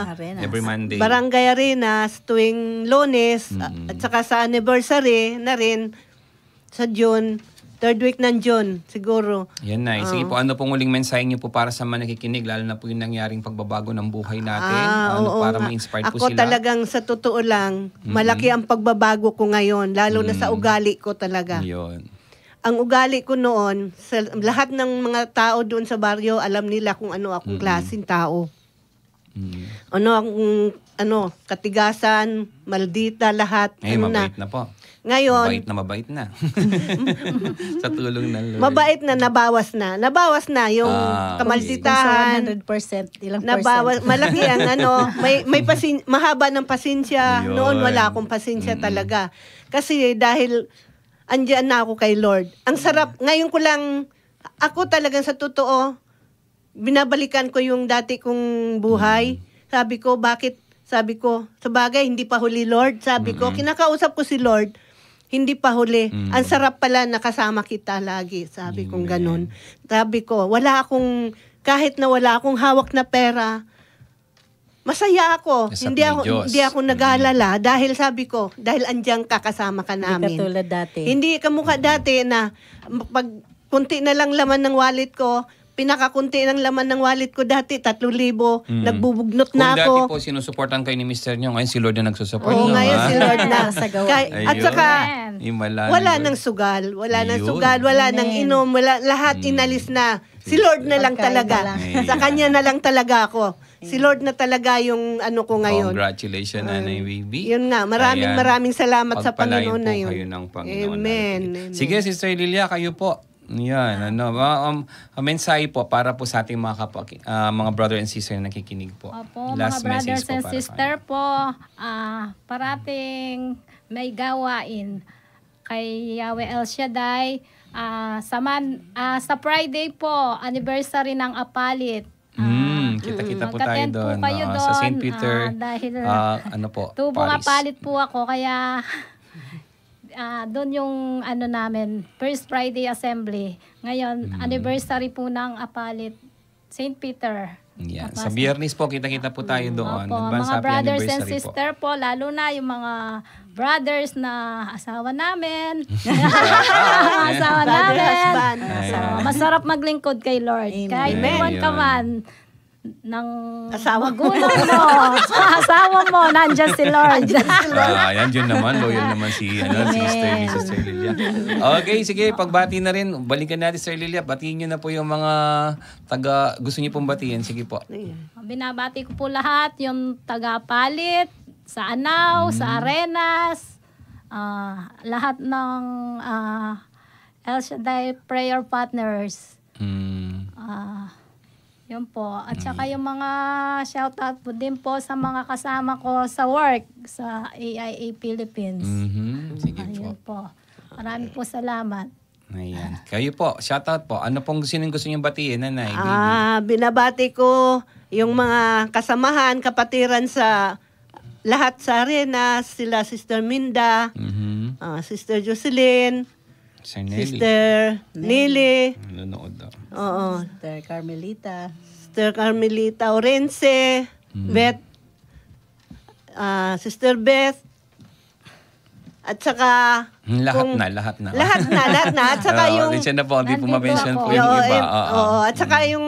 Arenas. Every Monday. Barangay Arenas tuwing Lunes at saka sa anniversary na rin sa June. Third week ng June, siguro. Yan na. Sige po, ano pong uling mensahe niyo po para sa mga nakikinig, lalo na po yung nangyaring pagbabago ng buhay natin? Oo para nga. ma-inspired po Ako sila? talagang sa totoo lang, malaki ang pagbabago ko ngayon, lalo na sa ugali ko talaga. Yun. Ang ugali ko noon, sa lahat ng mga tao doon sa baryo, alam nila kung ano akong klaseng tao. Ano, katigasan, maldita, lahat. Mabait na po. Ngayon, Mabait na. Sa tulong ng Lord. mabait na, nabawas na. Nabawas na yung kamalditahan. 100%, ilang Nabawas, percent? malaki ang may mahaba ng pasensya. Ayun. Noon wala akong pasensya talaga. Kasi dahil andyan na ako kay Lord. Ang sarap, ngayon ko lang, ako talagang sa totoo, binabalikan ko yung dati kong buhay. Sabi ko, bakit? Sabi ko, sa bagay, hindi pa huli Lord. Sabi ko, kinakausap ko si Lord, hindi pa huli. Ang sarap pala nakasama kita lagi. Sabi kong ganun. Sabi ko, kahit na wala akong hawak na pera, masaya ako. Yes, Hindi ako nag-aalala dahil sabi ko, dahil andiyan ka, kasama ka namin. Hindi katulad dati. Hindi kamukha dati na pag kunti na lang laman ng wallet ko, pinakakunti ng laman ng wallet ko dati, 3,000. Nagbubugnot na Kung ako. dati po sinusuportan kayo ni Mr. nyo, ngayon si Lord na nagsusupport Oo, nyo. ngayon ha? si Lord na. Sagawa. At saka, wala Lord. nang sugal. Wala nang Ayun. sugal. Wala nang inom. Lahat inalis na. Si Lord na lang Pagkain talaga. na lang. Sa Kanya na lang talaga ako. Si Lord na talaga yung ano ko ngayon. Congratulations, Nanay Baby. Yun nga. Maraming salamat sa Pagpalain Panginoon po na yun. kayo ng Panginoon. Amen. natin. Sige, Sister Lilia, kayo po. Yan, mensahe po para po sa ating mga brother and sister na nakikinig po. Opo, Last mga brothers message po and para sister po, parating may gawain kay Yahweh El Shaddai. Sa Friday po, anniversary ng Apalit. Kita-kita po tayo mag-attend po doon. kayo Sa St. doon, Peter, dahil ano po, tubong Paris. Apalit po ako, kaya doon yung namin, First Friday Assembly. Ngayon, anniversary po ng Apalit, St. Peter. Yan. Sa Biyernes po, kita-kita po tayo doon. Opo, Advance mga happy brothers and anniversary po. sister po, lalo na yung mga brothers na asawa namin. Asawa Brother, namin. husband. So, masarap maglingkod kay Lord. Amen. Kahit Amen. iwan ka man ng Asawa mo. magulang mo, asawa mo, nandyan si Lord. Yan yun naman. Loyal naman si Sister Lilia. Okay, sige. Pagbati na rin. Balikan natin, Sister Lilia. Batiin nyo na po yung mga gusto nyo pong batiin. Sige po. Binabati ko po lahat, yung taga-Palit, sa Anao, sa Arenas, lahat ng El Shaddai Prayer Partners. Yun po. At saka yung mga shoutout po din po sa mga kasama ko sa work sa AIA Philippines. Sige Ayun po. po. Maraming po salamat. Ayan. Kayo po, shoutout po. Ano pong gusto nyo batiin, Nanay? Binabati ko yung mga kasamahan, kapatiran sa lahat sa Arenas, sila Sister Minda, Sister Jocelyn, Sir Nelly. Sister Nili, Nanonood daw. oo, Sister Carmelita. Sister Carmelita Orense, Beth, Sister Beth, at saka Lahat na. lahat na. At saka yung Siya na po, hindi po Nandito ma-mention ako. po yung iba. at saka yung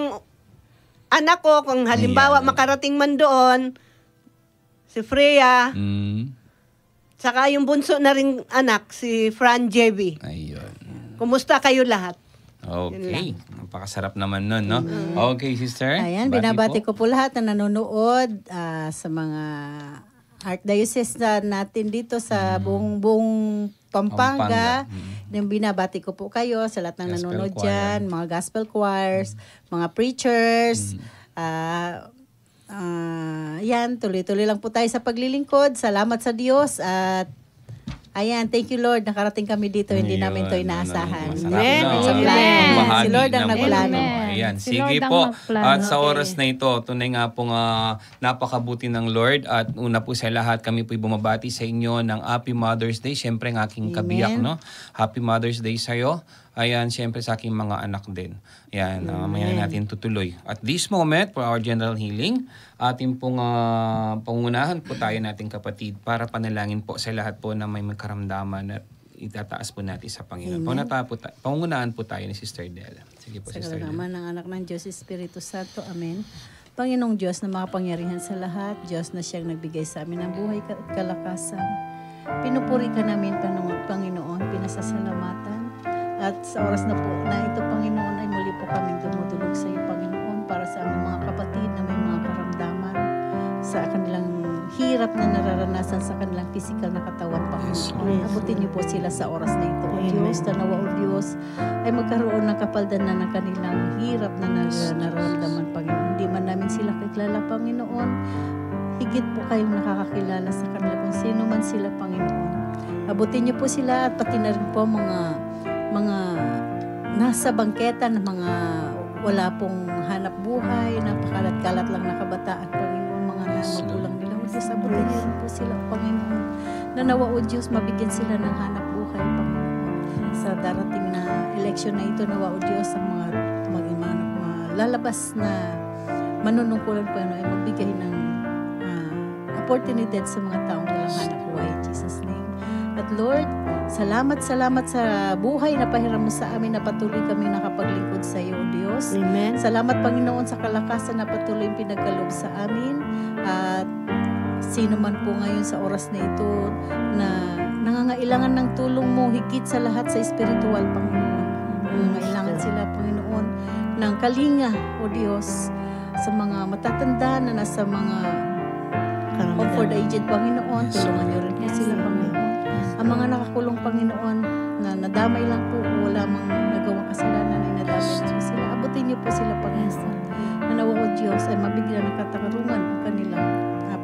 anak ko, kung halimbawa Ayan. makarating man doon, si Freya, saka yung bunso na ring anak, si Fran Jevi. Ayun. Kumusta kayo lahat? Okay. Napakasarap naman nun, no? Okay, sister. Ayan, binabati ko po lahat na nanonood sa mga Archdiocese natin dito sa buong Pampanga. Yung binabati ko po kayo sa lahat ng Gospel nanonood choir. dyan, mga gospel choirs, mga preachers. Yan, tuloy-tuloy lang po tayo sa paglilingkod. Salamat sa Diyos at ayan, thank you Lord, nakarating kami dito, hindi namin to inaasahan. Masarap Amen. na. Amen. Bahagi Si Lord ang ng nagplano. Panginoon. Ayan, Si sige Lord ang po. nagplano. At sa oras na ito, tunay nga pong napakabuti ng Lord. At una po sa lahat, kami po'y bumabati sa inyo ng Happy Mother's Day. Siyempre, ng aking kabiyak, no? Happy Mother's Day sa'yo. Ayan, siyempre sa aking mga anak din. Ayan, maya natin tutuloy. At this moment, for our general healing, ating pong pangunahan po tayo nating kapatid para panalangin po sa lahat po na may karamdaman at itataas po natin sa Panginoon. Pangungunahan po tayo ni Sister Del. Sige po, Sa Sister Del. kalagaman ng anak ng Diyos, Espiritu Santo. Amen. Panginoong Diyos na makapangyarihan sa lahat, Diyos na siyang nagbigay sa amin ng buhay at kalakasan. Pinupuri ka namin, Panginoon, pinasasalamatan. At sa oras na po na ito, Panginoon, ay muli po kaming dumudulog sa iyo, Panginoon, para sa aming mga kapatid na may mga karamdaman sa kanilang hirap na nararanasan sa kanilang physical na katawan, Panginoon. Abutin niyo po sila sa oras na ito, O Diyos. Tanawa, O Diyos, ay magkaroon ng kapaldanan ng kanilang hirap na nararamdaman, Panginoon. Hindi man namin sila kilala, Panginoon. Higit po kayong nakakakilala sa kanila kung sino man sila, Panginoon. Abutin niyo po sila at pati na rin po mga nasa bangketa na mga wala pong hanap buhay, napakalat-kalat lang na kabataan, Panginoon, mga magulang nila. O Diyos, abutin niyo rin po sila, Panginoon. Nanawa, O Diyos, mabigyan sila ng hanap buhay, Panginoon. Sa darating na eleksyon na ito, nawa, O Diyos, ang mga lalabas na manunungkulan, Panginoon, ay magbigay ng opportunity sa mga taong walang hanap buhay, in Jesus' name. At Lord, salamat sa buhay na pahiram mo sa amin na patuloy kami nakapaglingkod sa iyo, O Diyos. Amen. Salamat, Panginoon, sa kalakasan na patuloy pinagkaloob sa amin. At sino man po ngayon sa oras na ito na nangangailangan ng tulong mo, higit sa lahat sa spiritual, Panginoon. Nangangailangan sila, Panginoon, ng kalinga, O Diyos, sa mga matatanda na nasa mga comfort aged, Panginoon. Tulungan niyo rin po sila, Panginoon. Ang mga nakakulong, Panginoon, na nadamay lang po, wala mang nagawang kasalanan ay nadamay lang sila. Abutin niyo po sila, Panginoon. Nanawa, O Diyos, ay mabigyan ng katarungan ang kanilang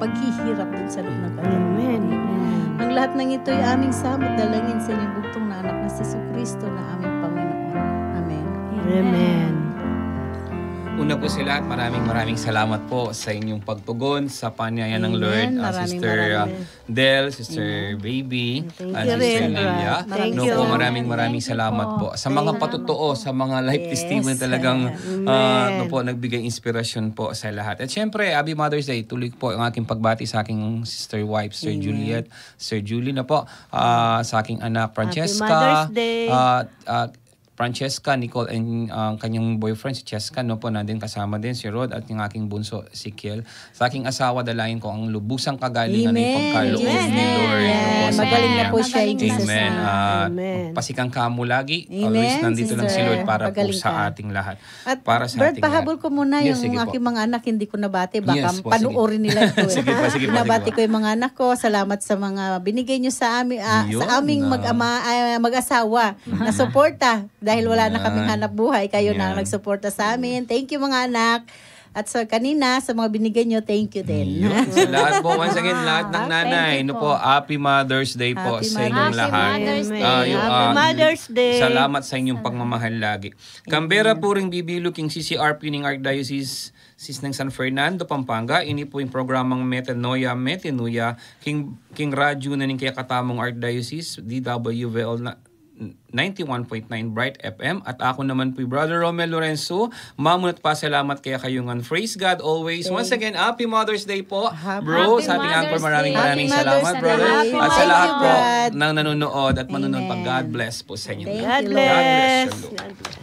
paghihirap din sa loob ng kanilang. Amen. Ang lahat ng ito ay aming samot dalangin sa inyong bugtong na anak na si Jesucristo na aming Panginoon. Amen. Amen. Una po sa lahat, maraming salamat po sa inyong pagtugon sa panyaya ng Lord. Sister Del, Sister Baby, and Sister Lilia. Thank you. Maraming salamat po. Sa mga patutuo, sa mga life testimony talagang nagbigay inspirasyon po sa lahat. At syempre, Happy Mother's Day. Tuloy po ang aking pagbati sa aking sister wife, Sister Juliet, Sister Julie na po, sa aking anak Francesca. Happy Mother's Day. Francesca, Nicole, and kanyang boyfriend, si Cheska, no po, nandun kasama din si Rod at yung aking bunso, si Kiel. Sa aking asawa, dalayan ko ang lubusang kagalingan ng pagkaloob ni Lord. Yes. Magaling na po siya, in Jesus' Amen. Amen. Pasikang kamo lagi. Amen, Always nandito lang si sister. Lord para po Magaling sa ka. ating lahat. At Para sa Bert, ating pahabol ko muna Yes, yung sige po. aking mga anak, hindi ko nabati. Baka Yes po, panuorin nila ito. Sige po, sige po, Nabati sige po. ko yung mga anak ko. Salamat sa mga binigay nyo sa amin, Yun, sa aming mag-asawa na suporta. Dahil wala na kaming hanap buhay, kayo na ang Yan. nagsuporta sa amin. Thank you mga anak. At sa kanina, sa mga binigay nyo, thank you din. Yun. Sa lahat po, once again, lahat ng Thank nanay, you no po. po, Happy Mother's Day po Happy sa inyong Mother's lahat. Mother's Day. Happy Mother's Day. Salamat sa inyong pagmamahal lagi. Canberra po ring bibilu king CCRP ng Archdiocese ng San Fernando, Pampanga. Ini po yung programang Metanoia, King Radyo na ning kaya katamong Archdiocese, DWVL na 91.9 Bright FM. At ako naman po, Brother Romel Lorenzo. Mamunat pa salamat kaya kayungan. Praise God always. Once again, Happy Mother's Day po. Bro, Happy sa ating anchor, Mother's maraming Day. Happy salamat, Mother's brother. Day. At sa Thank lahat you, po Brad. ng nanonood at manunod pa, Amen. God bless po sa inyo. Thank God you, Lord. bless. God bless you, Lord. God bless.